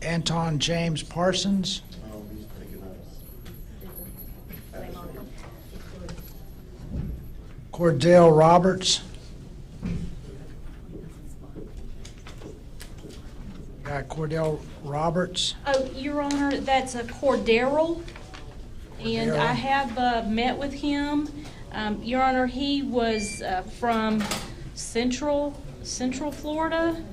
Anton James Parsons. Cordell Roberts. Got Cordell Roberts. Oh, Your Honor, that's a Cordero, and I have met with him. Your Honor, he was from Central Florida.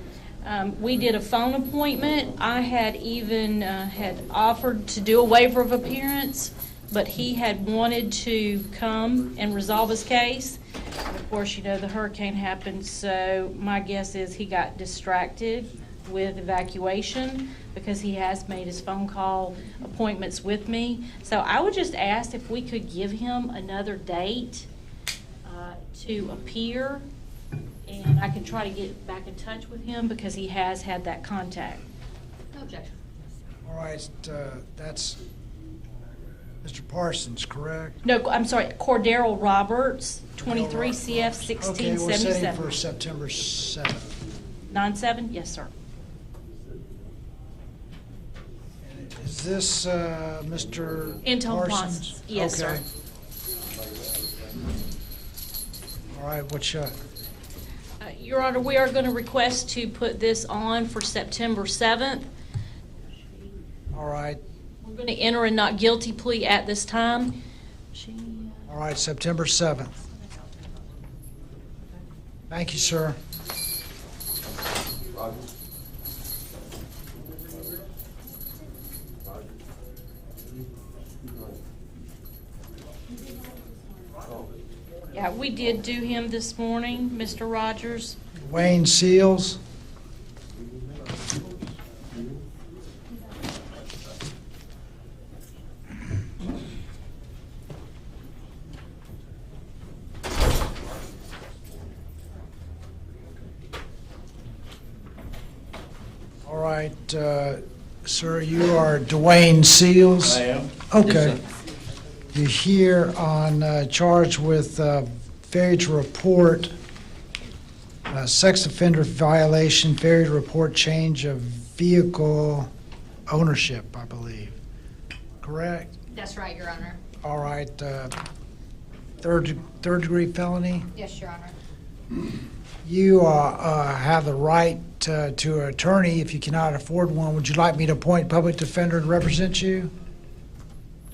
We did a phone appointment. I had even had offered to do a waiver of appearance, but he had wanted to come and resolve his case. And of course, you know, the hurricane happened, so my guess is he got distracted with evacuation because he has made his phone call appointments with me. So I would just ask if we could give him another date to appear, and I can try to get back in touch with him because he has had that contact. No objection. All right, that's Mr. Parsons, correct? No, I'm sorry, Cordero Roberts, 23 CF Okay, we'll set him for 1677. September 7th. 97? Yes, sir. Is this Mr. Anton Parsons? Parsons, yes, sir. Okay. All right, what's your... Your Honor, we are going to request to put this on for September 7th. All right, We're going to enter a not guilty plea at this time. all right, September 7th. Thank you, sir. Yeah, we did do him this morning, Mr. Rogers. Wayne Seals. All right, sir, you are Dwayne Seals? I am. Okay. You're here on charge with failure to report, sex offender violation, failure to report change of vehicle ownership, I believe. Correct? That's right, Your Honor. All right, third degree felony? Yes, Your Honor. You have the right to an attorney if you cannot afford one. Would you like me to appoint a public defender to represent you?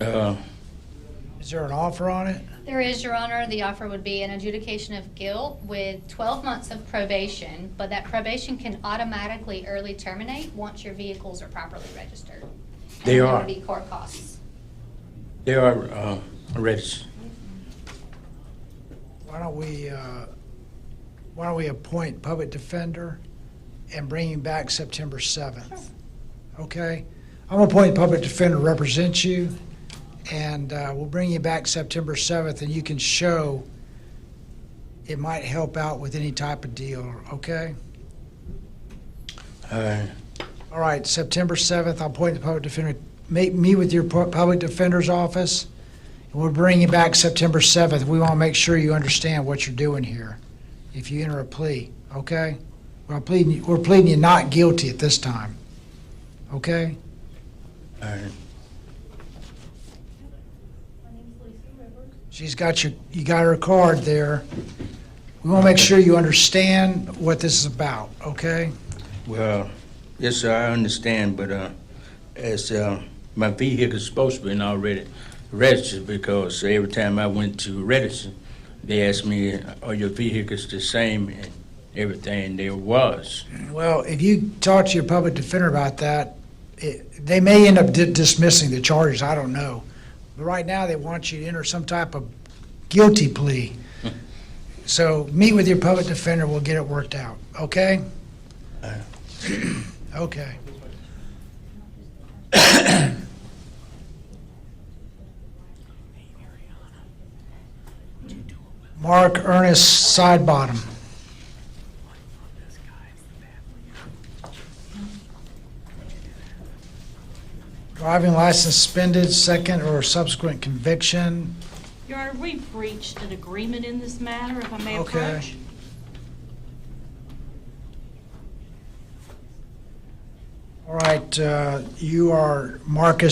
Is there an offer on it? There is, Your Honor. The offer would be an adjudication of guilt with 12 months of probation, but that probation can automatically early terminate once your vehicles are properly registered. And They there are. would be court costs. They are registered. Why don't we appoint public defender and bring him back September 7th? Okay? I'm going to appoint public defender to represent you, and we'll bring you back September 7th, and you can show it might help out with any type of deal, okay? All right, September 7th, I'll appoint the public defender. Meet with your public defender's office, and we'll bring you back September 7th. We want to make sure you understand what you're doing here if you enter a plea, okay? We're pleading you not guilty at this time, okay? All right. She's got you got her card there. We want to make sure you understand what this is about, okay? Well, yes, sir, I understand, but as my vehicle's supposed to be already registered, because every time I went to register, they asked me, are your vehicles the same? And everything there was. Well, if you talk to your public defender about that, they may end up dismissing the charges, I don't know. But right now, they want you to enter some type of guilty plea. So meet with your public defender, we'll get it worked out, okay? Okay. Mark Ernest Sidebottom. Driving license suspended, second or subsequent conviction. Your Honor, we've reached an agreement in this matter, if I may Okay. approach. All right, you are Mark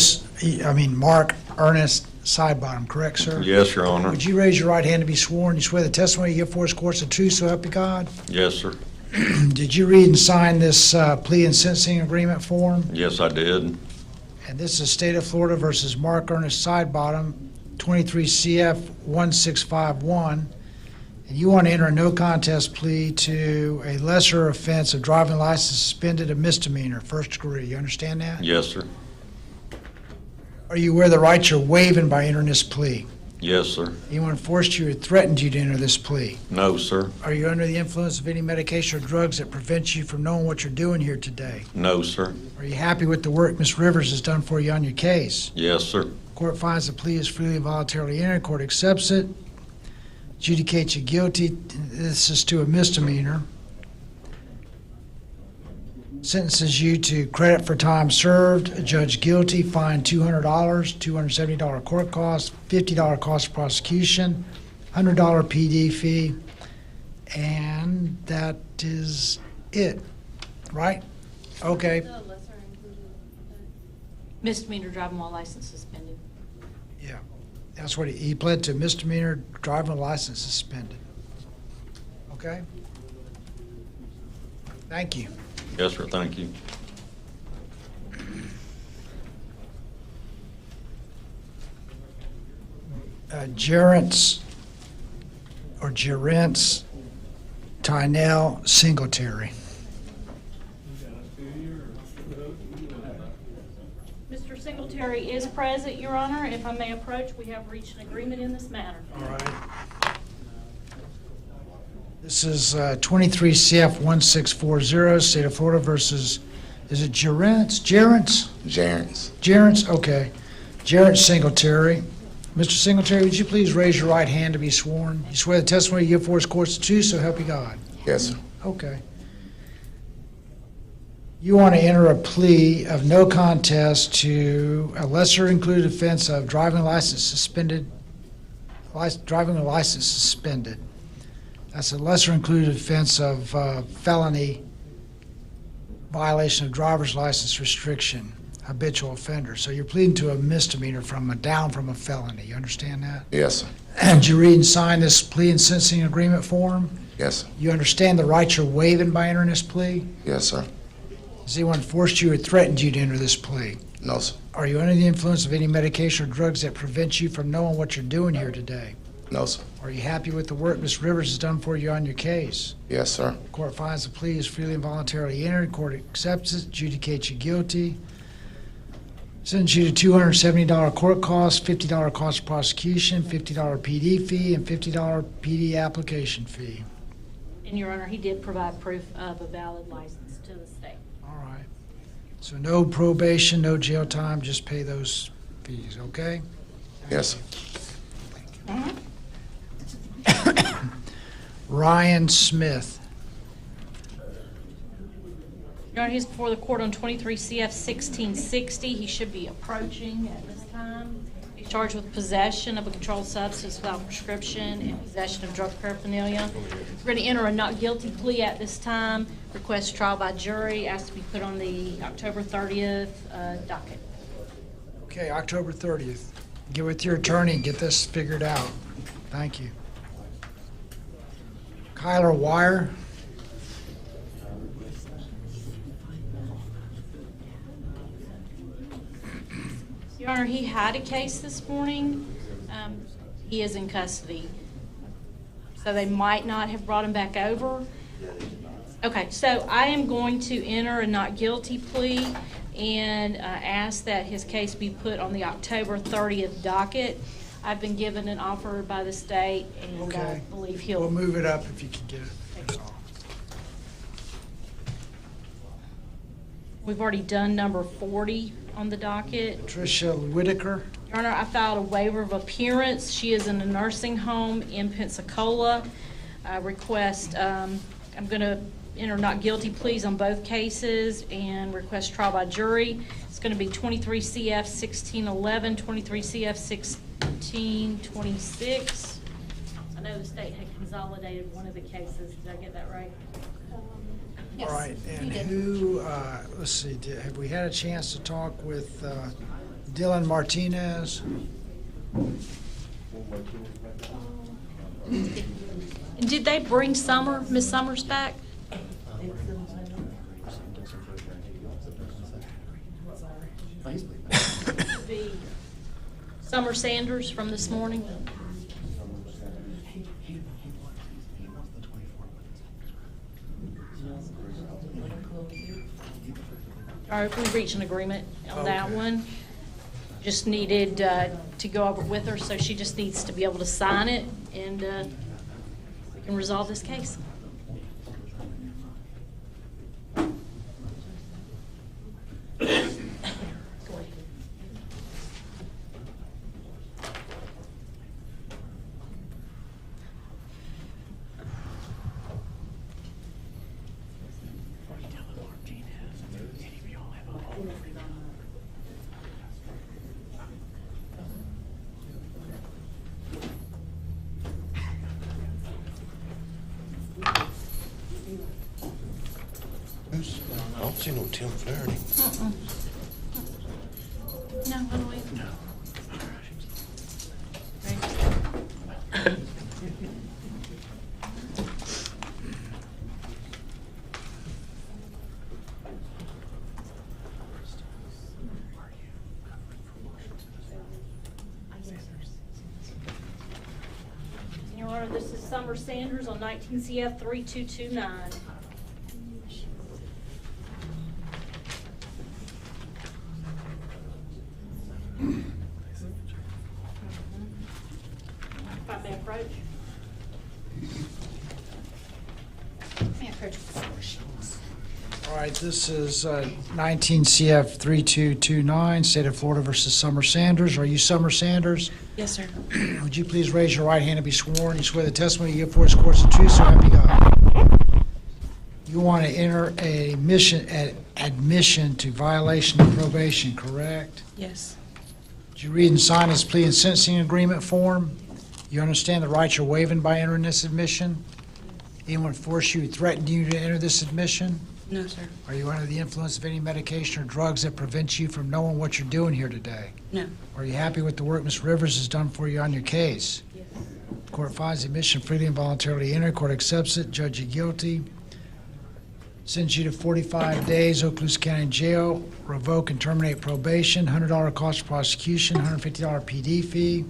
Ernest Sidebottom, correct, sir? Yes, Your Honor. Would you raise your right hand to be sworn? You swear the testimony you give for us, course, the truth, so help you God? Yes, sir. Did you read and sign this plea and sentencing agreement form? Yes, I did. And this is State of Florida versus Mark Ernest Sidebottom, 23 CF 1651. And you want to enter a no contest plea to a lesser offense of driving license suspended, a misdemeanor, first degree. You understand that? Yes, sir. Are you aware of the rights you're waiving by entering this plea? Yes, sir. Anyone forced you or threatened you to enter this plea? No, sir. Are you under the influence of any medication or drugs that prevents you from knowing what you're doing here today? No, sir. Are you happy with the work Ms. Rivers has done for you on your case? Yes, sir. Court finds the plea is freely and voluntarily entered. Court accepts it. Adjudicates you guilty. This is to a misdemeanor. Sentences you to credit for time served. Judge guilty. Fine $200, $270 court cost, $50 cost of prosecution, $100 PD fee, and that is it. Right? Okay. Misdemeanor driving while license suspended. Yeah, that's what he pled to, misdemeanor driving license suspended. Okay? Thank you. Yes, sir. Thank you. Gerence Tynell Singletary. Mr. Singletary is present, Your Honor. If I may approach, we have reached an agreement in this matter. All right. This is 23 CF 1640, State of Florida versus, is it Gerence? Gerence, okay. Gerence Singletary. Mr. Singletary, would you please raise your right hand to be sworn? You swear the testimony you give for us, court's the truth, so help you God. Yes, sir. Okay. You want to enter a plea of no contest to a lesser included offense of driving a license suspended. That's a lesser included offense of felony violation of driver's license restriction, habitual offender. So you're pleading to a misdemeanor down from a felony. You understand that? Yes, sir. Did you read and sign this plea and sentencing agreement form? Yes, sir. You understand the rights you're waiving by entering this plea? Yes, sir. Has anyone forced you or threatened you to enter this plea? No, sir. Are you under the influence of any medication or drugs that prevent you from knowing what you're doing here today? No, sir. Are you happy with the work Ms. Rivers has done for you on your case? Yes, sir. Court finds the plea is freely and voluntarily entered. Court accepts it, adjudicates you guilty. Sends you to $270 court costs, $50 cost of prosecution, $50 PD fee, and $50 PD application fee. And Your Honor, he did provide proof of a valid license to the state. All right. So no probation, no jail time, just pay those fees, okay? Yes, sir. Ryan Smith. Your Honor, he's before the court on 23 CF 1660. He should be approaching at this time. He's charged with possession of a controlled substance without prescription and possession of drug paraphernalia. We're going to enter a not guilty plea at this time. Request trial by jury. Asked to be put on the October 30th docket. Okay, October 30th. Get with your attorney and get this figured out. Thank you. Kyler Wire. Your Honor, he had a case this morning. He is in custody. So they might not have brought him back over. Okay, so I am going to enter a not guilty plea and ask that his case be put on the October 30th docket. I've been given an offer by the state, and I Okay. believe We'll he'll... move it up if you can get it. That's all. We've already done number 40 on the docket. Tricia Whitaker. Your Honor, I filed a waiver of appearance. She is in a nursing home in Pensacola. I request, I'm going to enter not guilty pleas on both cases and request trial by jury. It's going to be 23 CF 1611, 23 CF 1626. I know the state had consolidated one of the cases. Did I get that right? Yes, All right, you and did. who, let's see, have we had a chance to talk with Dylan Martinez? And did they bring Miss Summers back? Be Summer Sanders from this morning? All right, we reached an agreement on that Okay. one. Just needed to go over with her, so she just needs to be able to sign it, and we can resolve this case. I don't see no Tim Flaherty. No, I don't even. No. Your Honor, this is Summer Sanders on 19 CF 3229. If I may approach. May I approach with the score sheets? All right, this is 19 CF 3229, State of Florida versus Summer Sanders. Are you Summer Sanders? Yes, sir. Would you please raise your right hand and be sworn? You swear the testimony you give before this court is the truth, so help you God. You want to enter a admission to violation of probation, correct? Yes. Did you read and sign his plea and sentencing agreement form? You understand the rights you're waiving by entering this admission? Anyone force you, threatened you to enter this admission? No, sir. Are you under the influence of any medication or drugs that prevents you from knowing what you're doing here today? No. Are you happy with the work Ms. Rivers has done for you on your case? Yes. Court finds the admission freely and voluntarily entered. Court accepts it. Judge you guilty. Sends you to 45 days, Okaloosa County Jail. Revoke and terminate probation. $100 cost of prosecution, $150 PD fee.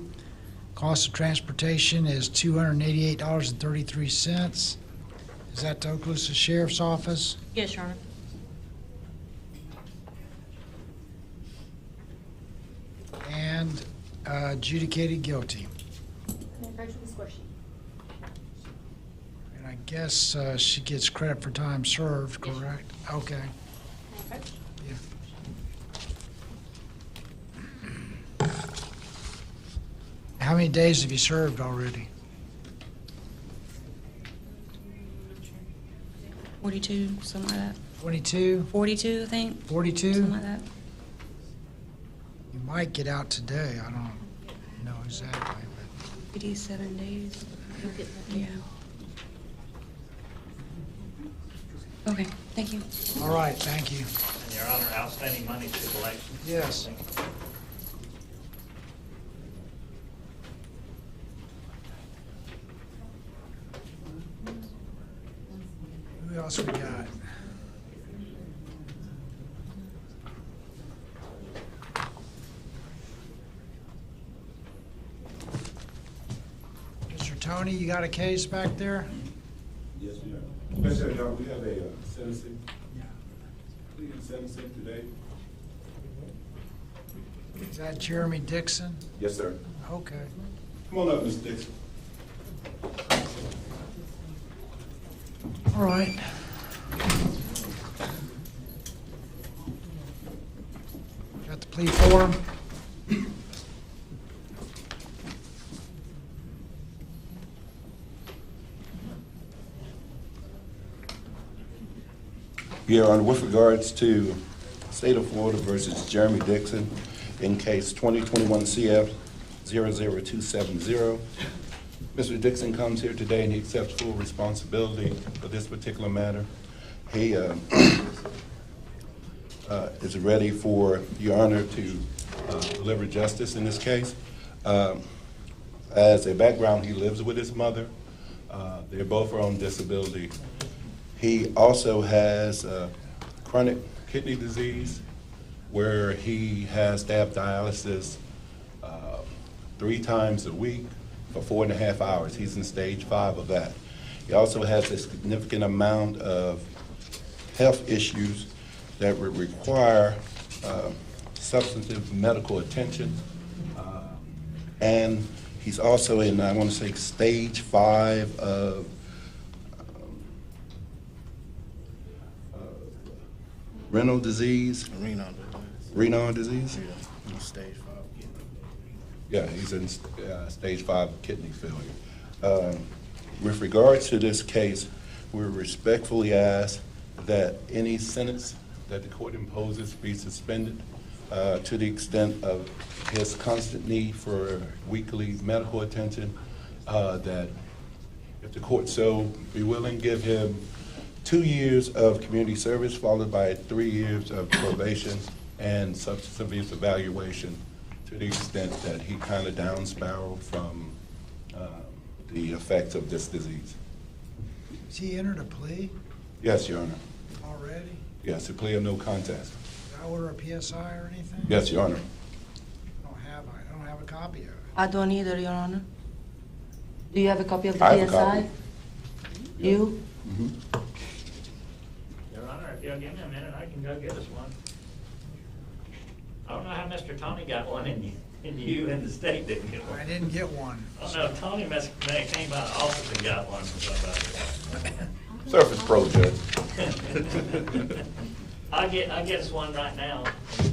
Cost of transportation is $288.33. Is that the Okaloosa Sheriff's Office? Yes, Your Honor. And adjudicated guilty. And I guess she gets credit for time served, correct? Okay. Yeah. How many days have you served already? 42, something like that. 22? 42, I think. 42? Something like that. You might get out today, I don't know exactly. 87 days. Yeah. Okay, thank you. All right, thank you. And Your Honor, outstanding money to collection. Yes. Who else we got? Mr. Tony, you got a case back there? Yes, we have. Especially, we have a sentencing. We have sentencing today. Is that Jeremy Dixon? Yes, sir. Okay. Come on up, Mr. Dixon. All right. Got the plea form? Your Honor, with regards to State of Florida versus Jeremy Dixon in case 2021 CF 00270, Mr. Dixon comes here today and he accepts full responsibility for this particular matter. He is ready for Your Honor to deliver justice in this case. As a background, he lives with his mother. They both are on disability. He also has chronic kidney disease where he has to have dialysis 3 times a week for 4.5 hours. He's in stage 5 of that. He also has a significant amount of health issues that would require substantive medical attention. And he's also in, I want to say, stage 5 of renal disease. Renal disease? Stage 5. Yeah, he's in stage 5 kidney failure. With regards to this case, we respectfully ask that any sentence that the court imposes be suspended to the extent of his constant need for weekly medical attention, that if the court so be willing, give him 2 years of community service followed by 3 years of probation and substance abuse evaluation to the extent that he kind of down spiraled from the effects of this disease. Has he entered a plea Yes, Your Honor. already? Yes, a plea of no contest. Did I order a PSI or anything? Yes, Your Honor. I don't have a copy of it. I don't either, Your Honor. Do you have a copy of the I have a PSI? copy. You? Your Honor, if you'll give me a minute, I can go get us one. I don't know how Mr. Tony got one and you and the state didn't get one. I didn't get one. Oh, no, Tony may have came by the office and got one from somebody. Surface Pro, Judge. I'll get us one right now.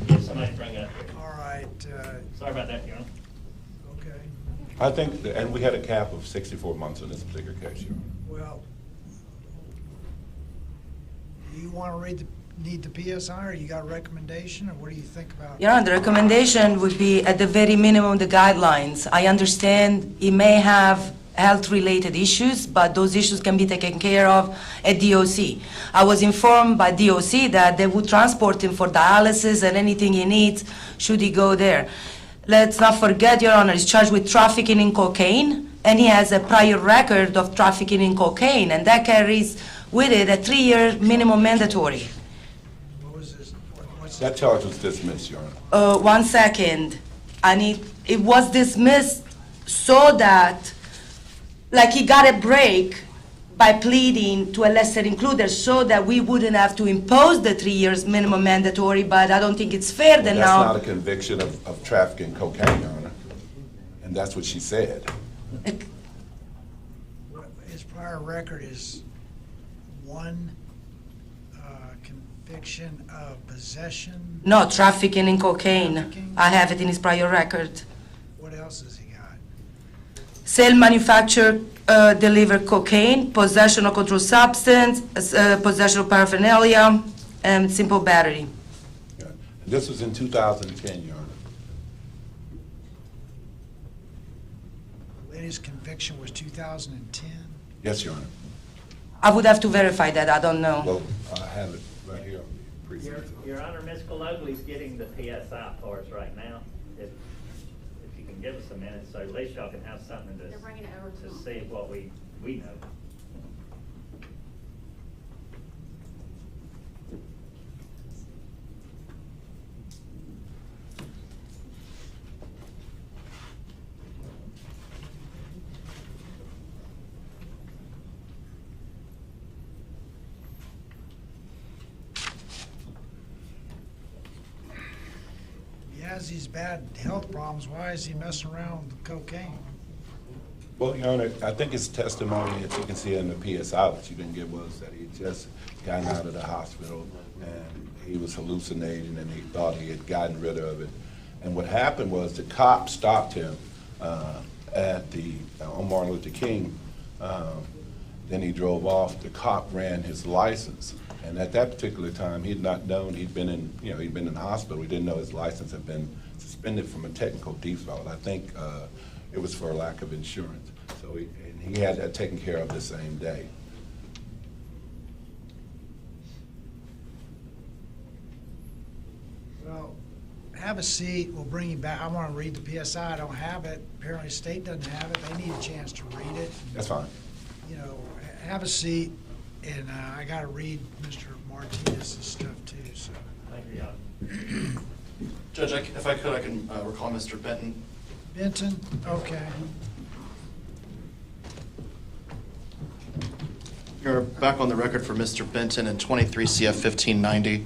Get somebody to bring it up here. All right, Sorry about that, Your Honor. okay. I think, and we had a cap of 64 months on this particular case, Your Honor. Well, do you want to need the PSI, or you got a recommendation, or what do you think about? Your Honor, the recommendation would be at the very minimum the guidelines. I understand he may have health-related issues, but those issues can be taken care of at DOC. I was informed by DOC that they would transport him for dialysis and anything he needs should he go there. Let's not forget, Your Honor, he's charged with trafficking in cocaine, and he has a prior record of trafficking in cocaine, and that carries with it a 3-year minimum mandatory. What was this, what's That charge was dismissed, Your Honor. 1 second. It was dismissed so that, like, he got a break by pleading to a lesser included so that we wouldn't have to impose the 3 years minimum mandatory, but I don't think it's fair that That's now. not a conviction of trafficking cocaine, Your Honor. And that's what she said. his prior record is one conviction of possession. No, trafficking in cocaine. Trafficking? I have it in his prior record. What else has he got? Sale, manufacture, deliver cocaine, possession of controlled substance, possession of paraphernalia, and simple battery. Yeah. This was in 2010, Your Honor. The latest conviction was 2010. Yes, Your Honor. I would have to verify that, I don't know. Well, I have it right here on the precinct. Your Honor, Ms. Cologly's getting the PSI for us right now. If you can give us a minute, so at least y'all can have something to see what we know. He has these bad health problems, why is he messing around with cocaine? Well, Your Honor, I think his testimony, if you can see in the PSI that you didn't get, was that he just gotten out of the hospital and he was hallucinating and he thought he had gotten rid of it. And what happened was the cop stopped him at the on Martin Luther King. Then he drove off. The cop ran his license, and at that particular time, he had not known he'd been in the hospital. He didn't know his license had been suspended from a technical default. I think it was for a lack of insurance. So he had that taken care of the same day. Well, have a seat, we'll bring you back. I want to read the PSI, I don't have it. Apparently, state doesn't have it, they need a chance to read it. That's fine. You know, have a seat, and I got to read Mr. Martinez's stuff too, so. Thank you, Your Honor. Judge, if I could, I can recall Mr. Benton. Benton, okay. You're back on the record for Mr. Benton in 23 CF 1590.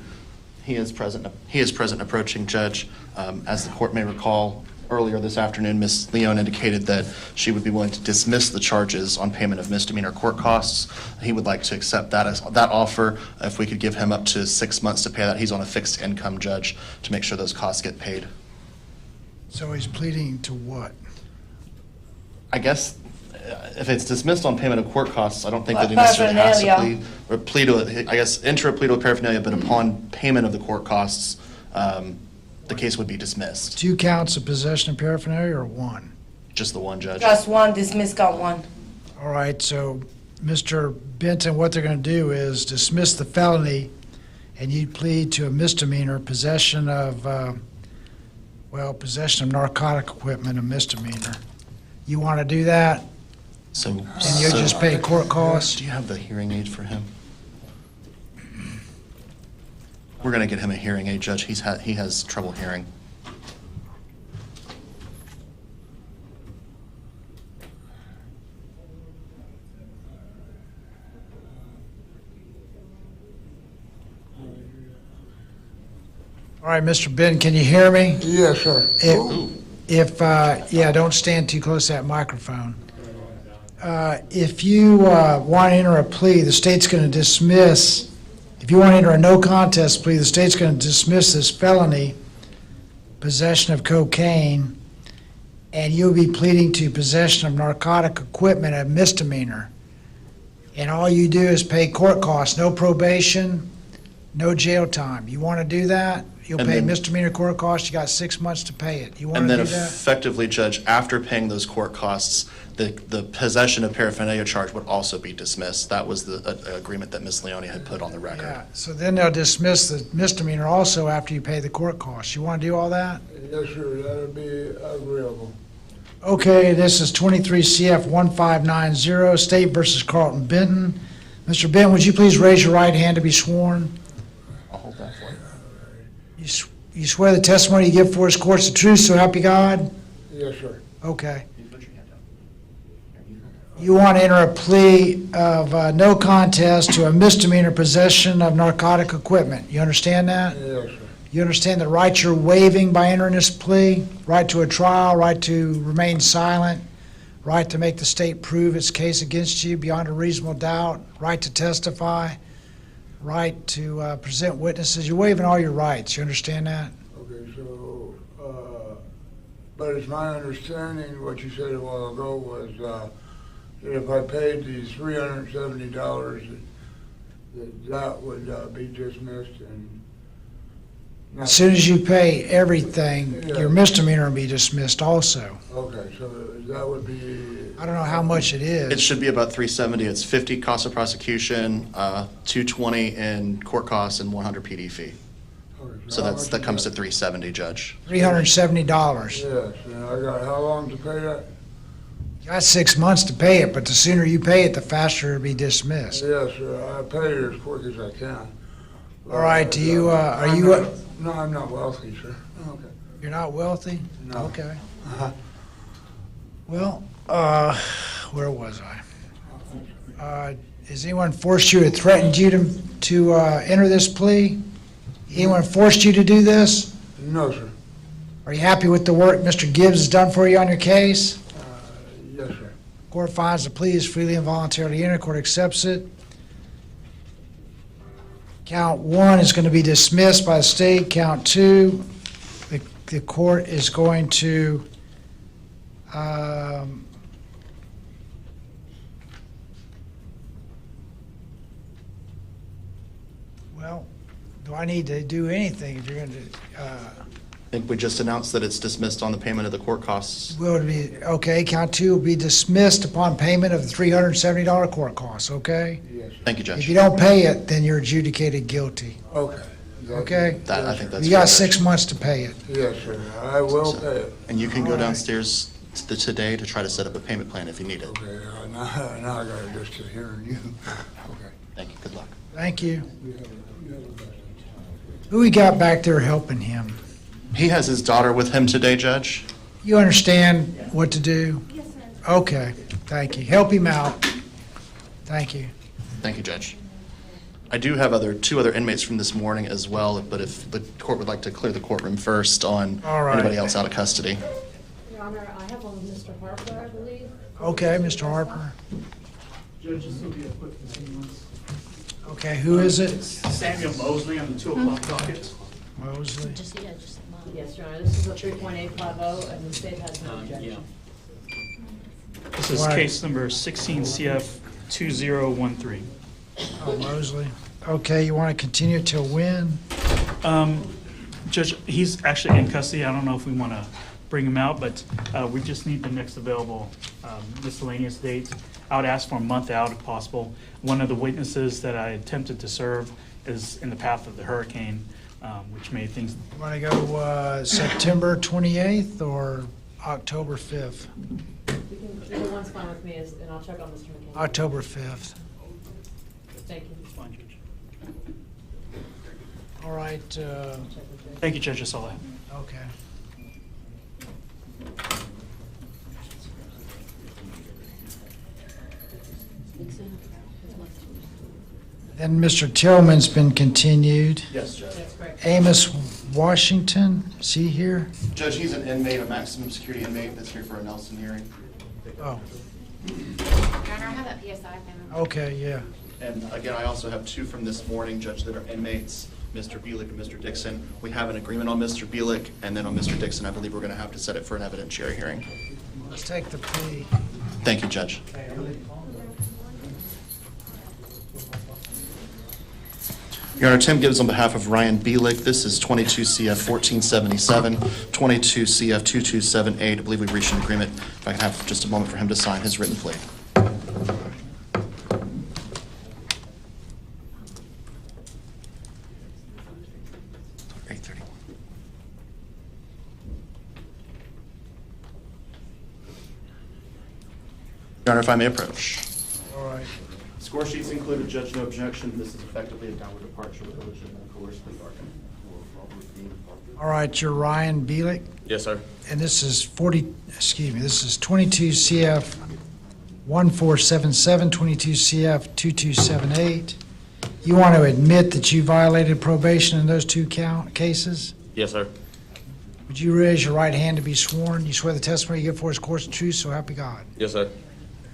He is present approaching Judge. As the court may recall, earlier this afternoon, Ms. Leone indicated that she would be willing to dismiss the charges on payment of misdemeanor court costs. He would like to accept that offer. If we could give him up to 6 months to pay that, he's on a fixed income, Judge, to make sure those costs get paid. So he's pleading to what? I guess if it's dismissed on payment of court costs, I don't think that he necessarily has to Paraphernalia. plead to it. I guess enter a plea to a paraphernalia, but upon payment of the court costs, the case would be dismissed. 2 counts of possession of paraphernalia or 1? Just the one, Judge. Just one, dismiss count 1. All right, so Mr. Benton, what they're going to do is dismiss the felony, and you plead to a misdemeanor, possession of narcotic equipment, a misdemeanor. You want to do that? So. And you just pay court costs? Do you have the hearing aid for him? We're going to get him a hearing aid, Judge. He has trouble hearing. All right, Mr. Benton, can you hear me? Yes, sir. Don't stand too close to that microphone. If you want to enter a plea, the state's going to dismiss. If you want to enter a no contest plea, the state's going to dismiss this felony, possession of cocaine, and you'll be pleading to possession of narcotic equipment, a misdemeanor. And all you do is pay court costs, no probation, No jail time. You want to do that? You'll And pay then- misdemeanor court costs, you got 6 months to pay it. You want And to then do that? effectively, Judge, after paying those court costs, the possession of paraphernalia charge would also be dismissed. That was the agreement that Ms. Leone had put on the record. Yeah, so then they'll dismiss the misdemeanor also after you pay the court costs. You want to do all that? Yes, sir, that'd be agreeable. Okay, this is 23 CF 1590, State versus Carlton Benton. Mr. Benton, would you please raise your right hand to be sworn? I'll hold that for you. You swear the testimony you give before this court's the truth, so help you God? Yes, sir. Okay. You want to enter a plea of no contest to a misdemeanor possession of narcotic equipment. You understand that? Yes, sir. You understand the right you're waiving by entering this plea? Right to a trial, right to remain silent, right to make the state prove its case against you beyond a reasonable doubt, right to testify, right to present witnesses. You're waiving all your rights. You understand that? Okay, so, but it's my understanding, what you said a while ago was, that if I paid the $370, that would be dismissed and. As soon as you pay everything, Yeah. your misdemeanor will be dismissed also. Okay, so that would be. I don't know how much it is. It should be about $370. It's $50 cost of prosecution, $220 in court costs, and $100 PD fee. Okay, So how that much comes to is $370, Judge. $370. Yes, and I got how long to pay that? You got 6 months to pay it, but the sooner you pay it, the faster it'll be dismissed. Yes, sir, I pay it as quick as I can. All right, do you, are you, No, I'm not wealthy, sir. Okay. you're not wealthy? No. Okay. Well, where was I? Has anyone forced you or threatened you to enter this plea? Anyone forced you to do this? No, sir. Are you happy with the work Mr. Gibbs has done for you on your case? Yes, sir. Court finds the plea is freely and voluntarily entered. Court accepts it. Count 1 is going to be dismissed by the state. Count 2, the court is going to well, do I need to do anything if you're going to I think we just announced that it's dismissed on the payment of the court costs. will it be, okay, count 2 will be dismissed upon payment of the $370 court costs, okay? Yes, sir. Thank you, If Judge. you don't pay it, then you're adjudicated guilty, Okay. okay? I think that's You got fair, 6 Judge. months to pay it. Yes, sir, I will pay it. And you can go All right. downstairs today to try to set up a payment plan if you need it. Okay, now I gotta just sit here and you. Okay. Thank you. Good luck. Thank you. Who we got back there helping him? He has his daughter with him today, Judge. You understand what to do? Yes, sir. Okay, thank you. Help him out. Thank you. Thank you, Judge. I do have two other inmates from this morning as well, but if the court would like to clear the courtroom first on All right. anybody else out of custody. Your Honor, I have one with Mr. Harper, I believe. Okay, Mr. Harper. Judge, this will be a quick continuance. Okay, who is it? Samuel Mosley on the 2 o'clock docket. Mosley. Yes, Your Honor, this is a 3.850, and the state has no objection. This is Right. case number 16 CF 2013. Oh, Mosley. Okay, you want to continue till when? Judge, he's actually in custody. I don't know if we want to bring him out, but we just need the next available miscellaneous date. I would ask for a month out if possible. One of the witnesses that I attempted to serve is in the path of the hurricane, which made things. You want to go September 28th or October 5th? Either one's fine with me, and I'll check on Mr. McCary. October 5th. Thank you. Fine, Judge. All right, Thank you, Judge. That's all I have. okay. Then Mr. Tillman's been continued. Yes, Judge. That's correct. Amos Washington, is he here? Judge, he's an inmate, a maximum security inmate that's here for a Nelson hearing. Oh, Your Honor, I have that PSI payment. okay, yeah. And again, I also have two from this morning, Judge, that are inmates, Mr. Bielik and Mr. Dixon. We have an agreement on Mr. Bielik, and then on Mr. Dixon, I believe we're going to have to set it for an evidentiary hearing. Let's take the plea. Thank you, Judge. Your Honor, Tim Gibbs on behalf of Ryan Bielik. This is 22 CF 1477, 22 CF 2278. I believe we've reached an agreement. If I can have just a moment for him to sign his written plea. Your Honor, if I may approach. All right. Score sheets included, judge, no objection. This is effectively a downward departure with a legitimate coerced plea bargain. All right, you're Ryan Bielik, Yes, sir. and this is 22 CF 1477, 22 CF 2278. You want to admit that you violated probation in those two cases? Yes, sir. Would you raise your right hand to be sworn? You swear the testimony you give for is course of truth, so help you God. Yes, sir.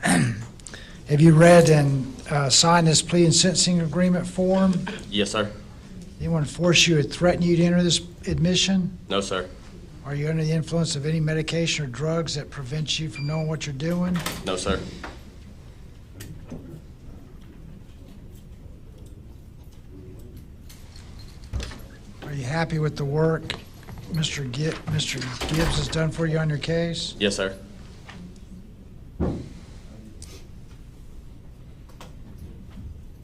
Have you read and signed this plea and sentencing agreement form? Yes, sir. Anyone force you or threaten you to enter this admission? No, sir. Are you under the influence of any medication or drugs that prevents you from knowing what you're doing? No, sir. Are you happy with the work Mr. Gibbs has done for you on your case? Yes, sir.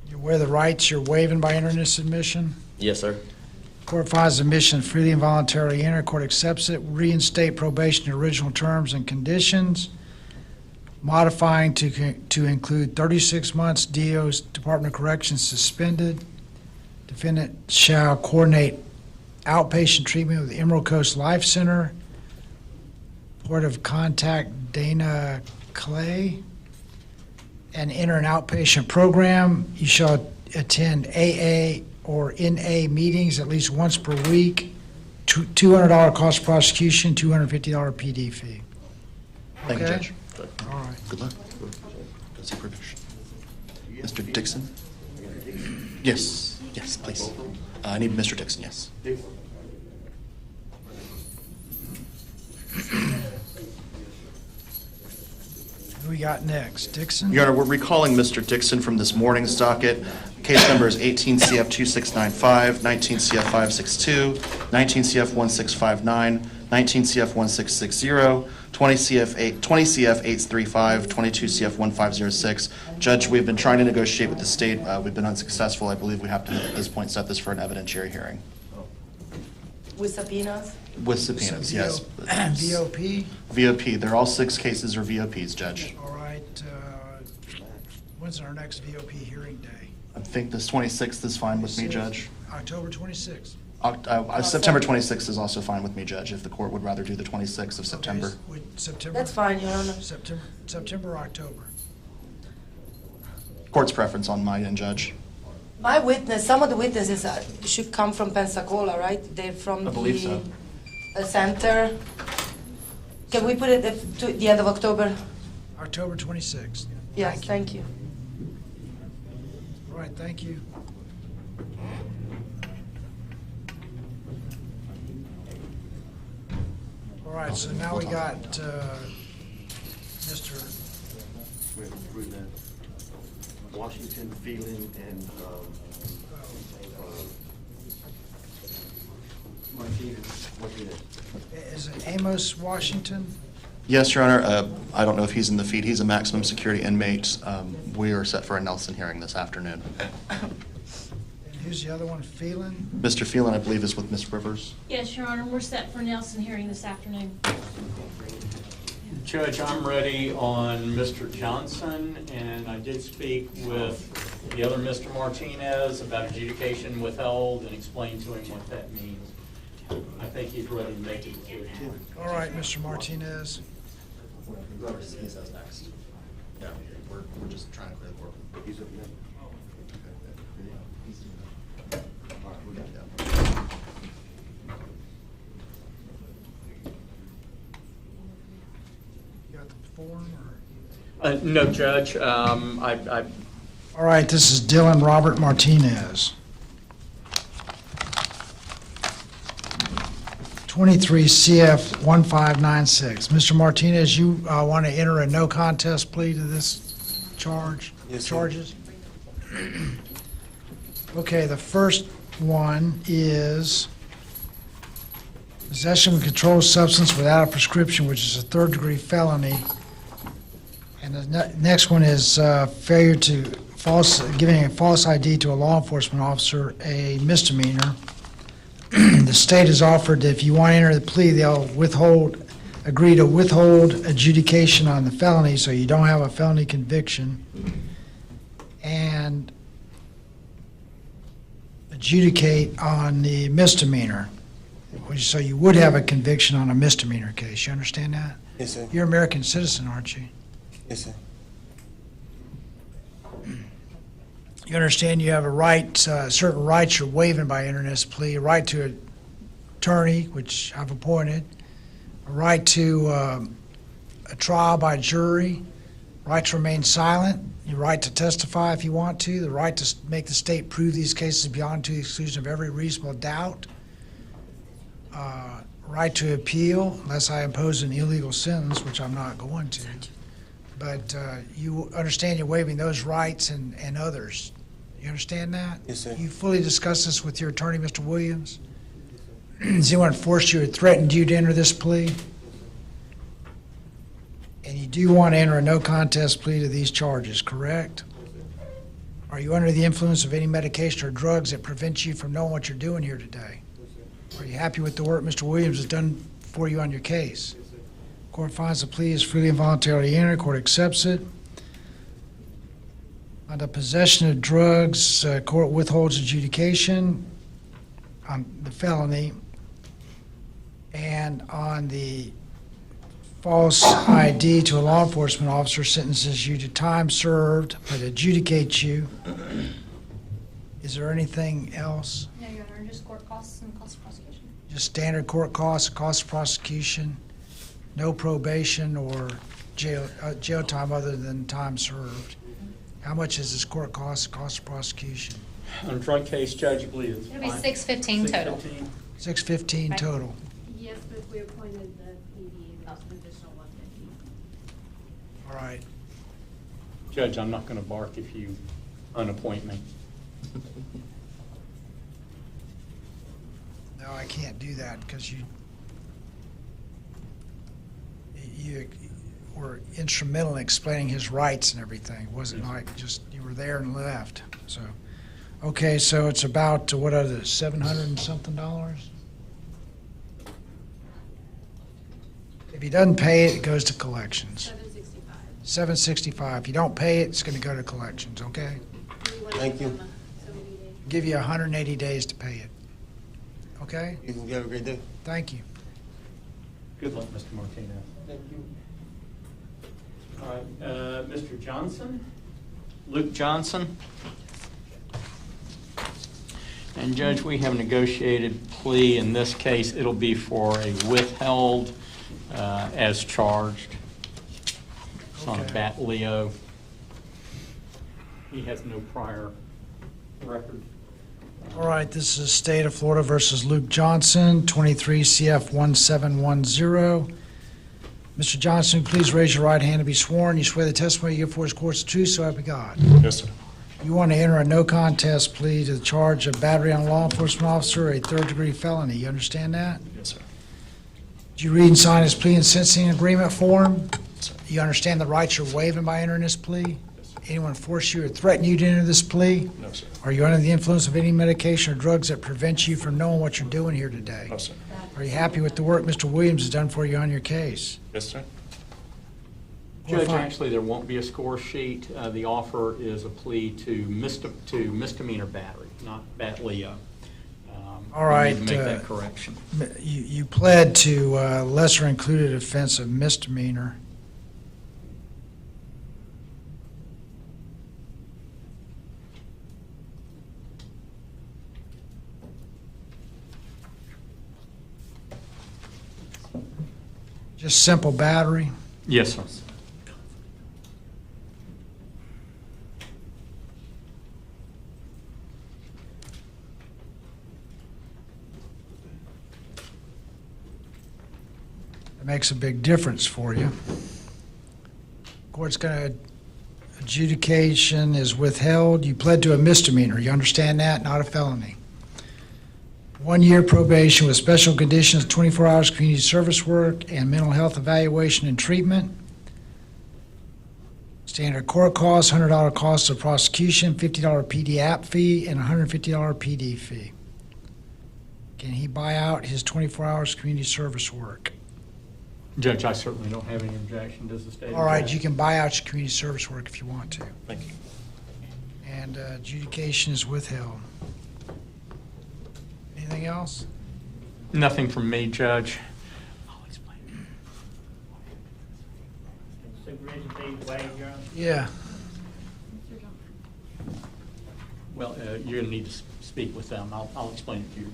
You aware of the rights you're waiving by entering this admission? Yes, sir. Court finds admission freely and voluntarily enter. Court accepts it. Reinstate probation to original terms and conditions. Modifying to include 36 months DO's Department of Corrections suspended. Defendant shall coordinate outpatient treatment with Emerald Coast Life Center. Port of contact Dana Clay. And enter an outpatient program. You shall attend AA or NA meetings at least once per week. $200 cost of prosecution, $250 PD fee. Thank you, Okay? Judge. All right. Good luck. Good supervision. Mr. Dixon? Yes, yes, please. I need Mr. Dixon, yes. Who we got next? Dixon? Your Honor, we're recalling Mr. Dixon from this morning's docket. Case number is 18 CF 2695, 19 CF 562, 19 CF 1659, 19 CF 1660, 20 CF 835, 22 CF 1506. Judge, we've been trying to negotiate with the state. We've been unsuccessful. I believe we have to, at this point, set this for an evidentiary hearing. With subpoenas? With subpoenas, yes. VOP? VOP. They're all 6 cases are VOPs, Judge. All right. When's our next VOP hearing day? I think this 26th is fine with me, Judge. October 26th. September 26th is also fine with me, Judge, if the court would rather do the 26th of September. September? That's fine, Your Honor. September or October? Court's preference on my end, Judge. My witness, some of the witnesses should come from Pensacola, right? They're from I believe so. the center. Can we put it to the end of October? October 26th. Yes, thank you. All right, thank you. All right, so now we got Mr. We have to prove that Washington, Phelan, and Martinez. Is it Amos Washington? Yes, Your Honor. I don't know if he's in the feed. He's a maximum security inmate. We are set for a Nelson hearing this afternoon. And who's the other one, Phelan? Mr. Phelan, I believe, is with Ms. Rivers. Yes, Your Honor, we're set for Nelson hearing this afternoon. Judge, I'm ready on Mr. Johnson, and I did speak with the other Mr. Martinez about adjudication withheld and explain to him what that means. I think he's ready to make a decision. All right, Mr. Martinez. He says next. Yeah, we're just trying to clear the court. He's up next. You got the form, or? No, Judge, All right, this is Dylan Robert Martinez. 23 CF 1596. Mr. Martinez, you want to enter a no contest plea to this charge? Yes, sir. Charges? Okay, the first one is possession of a controlled substance without a prescription, which is a third-degree felony. And the next one is failure to giving a false ID to a law enforcement officer, a misdemeanor. The state has offered that if you want to enter the plea, they'll agree to withhold adjudication on the felony, so you don't have a felony conviction, and adjudicate on the misdemeanor. So you would have a conviction on a misdemeanor case. You understand that? Yes, sir. You're an American citizen, aren't you? Yes, sir. You understand you have a right, certain rights you're waiving by entering this plea, a right to an attorney, which I've appointed, a right to a trial by jury, right to remain silent, your right to testify if you want to, the right to make the state prove these cases beyond to the exclusion of every reasonable doubt, right to appeal unless I impose an illegal sentence, which I'm not going to. But you understand you're waiving those rights and others. You understand that? Yes, sir. You fully discussed this with your attorney, Mr. Williams? Has anyone forced you or threatened you to enter this plea? And you do want to enter a no contest plea to these charges, correct? Are you under the influence of any medication or drugs that prevent you from knowing what you're doing here today? Are you happy with the work Mr. Williams has done for you on your case? Court finds the plea is freely and voluntarily entered. Court accepts it. On the possession of drugs, court withholds adjudication on the felony. And on the false ID to a law enforcement officer, sentences you to time served, but adjudicates you. Is there anything else? No, Your Honor, just court costs and cost of prosecution. Just standard court costs, cost of prosecution, no probation or jail time other than time served. How much is this court cost of prosecution? On a drug case, Judge, I believe it's It'll be $615 total. $615 Right. total. Yes, but if we appointed the PD, that's an additional $150. All right. Judge, I'm not going to bark if you unappoint me. No, I can't do that because you were instrumental in explaining his rights and everything. It wasn't like just you were there and left. So, okay, so it's about, what are the $700 and something? If he doesn't pay it, it goes to collections. $765. If you don't pay it, it's going to go to collections, okay? Thank you. Give you 180 days to pay it. Okay? You have a great day. Thank you. Good luck, Mr. Martinez. Thank you. All right, Mr. Johnson, Luke Johnson. And Judge, we have a negotiated plea. In this case, it'll be for a withheld as charged. It's on a bat Leo. He has no prior record. All right, this is State of Florida versus Luke Johnson, 23 CF 1710. Mr. Johnson, please raise your right hand to be sworn. You swear the testimony you give for his court's true, so help you God. Yes, sir. You want to enter a no contest plea to the charge of battery on a law enforcement officer, a third-degree felony. You understand that? Yes, sir. Did you read and sign his plea and sentencing agreement form? You understand the rights you're waiving by entering this plea? Anyone force you or threaten you to enter this plea? No, sir. Are you under the influence of any medication or drugs that prevent you from knowing what you're doing here today? No, sir. Are you happy with the work Mr. Williams has done for you on your case? Yes, sir. Judge, fine. actually, there won't be a score sheet. The offer is a plea to misdemeanor battery, not bat Leo. All right. We need to make that correction. You pled to lesser included offense of misdemeanor. Just simple battery. Yes, sir. It makes a big difference for you. Court's going to Adjudication is withheld. You pled to a misdemeanor. You understand that? Not a felony. 1 year probation with special conditions, 24 hours community service work, and mental health evaluation and treatment. Standard court costs, $100 cost of prosecution, $50 PD app fee, and $150 PD fee. Can he buy out his 24 hours community service work? Judge, I certainly don't have any objection. Does the state? All right, object? you can buy out your community service work if you want to. Thank you. And adjudication is withheld. Anything else? Nothing from me, Judge. Supervision fees waived, Your Honor? Yeah. Well, you're going to need to speak with them. I'll explain it to you.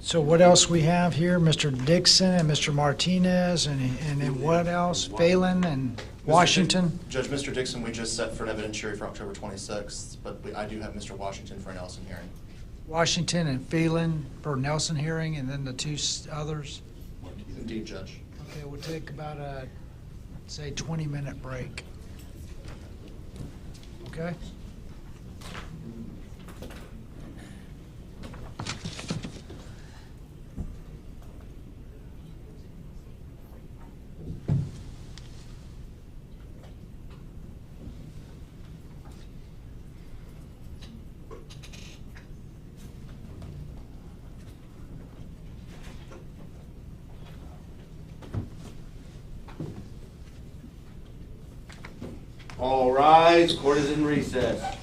So what else we have here? Mr. Dixon and Mr. Martinez, and then what else? Phelan and Washington? Judge, Mr. Dixon, we just set for an evidentiary for October 26th, but I do have Mr. Washington for an Nelson hearing. Washington and Phelan for Nelson hearing, and then the two others? Indeed, Judge. Okay, we'll take about a, say, 20-minute break. Okay? All rise, court is in recess.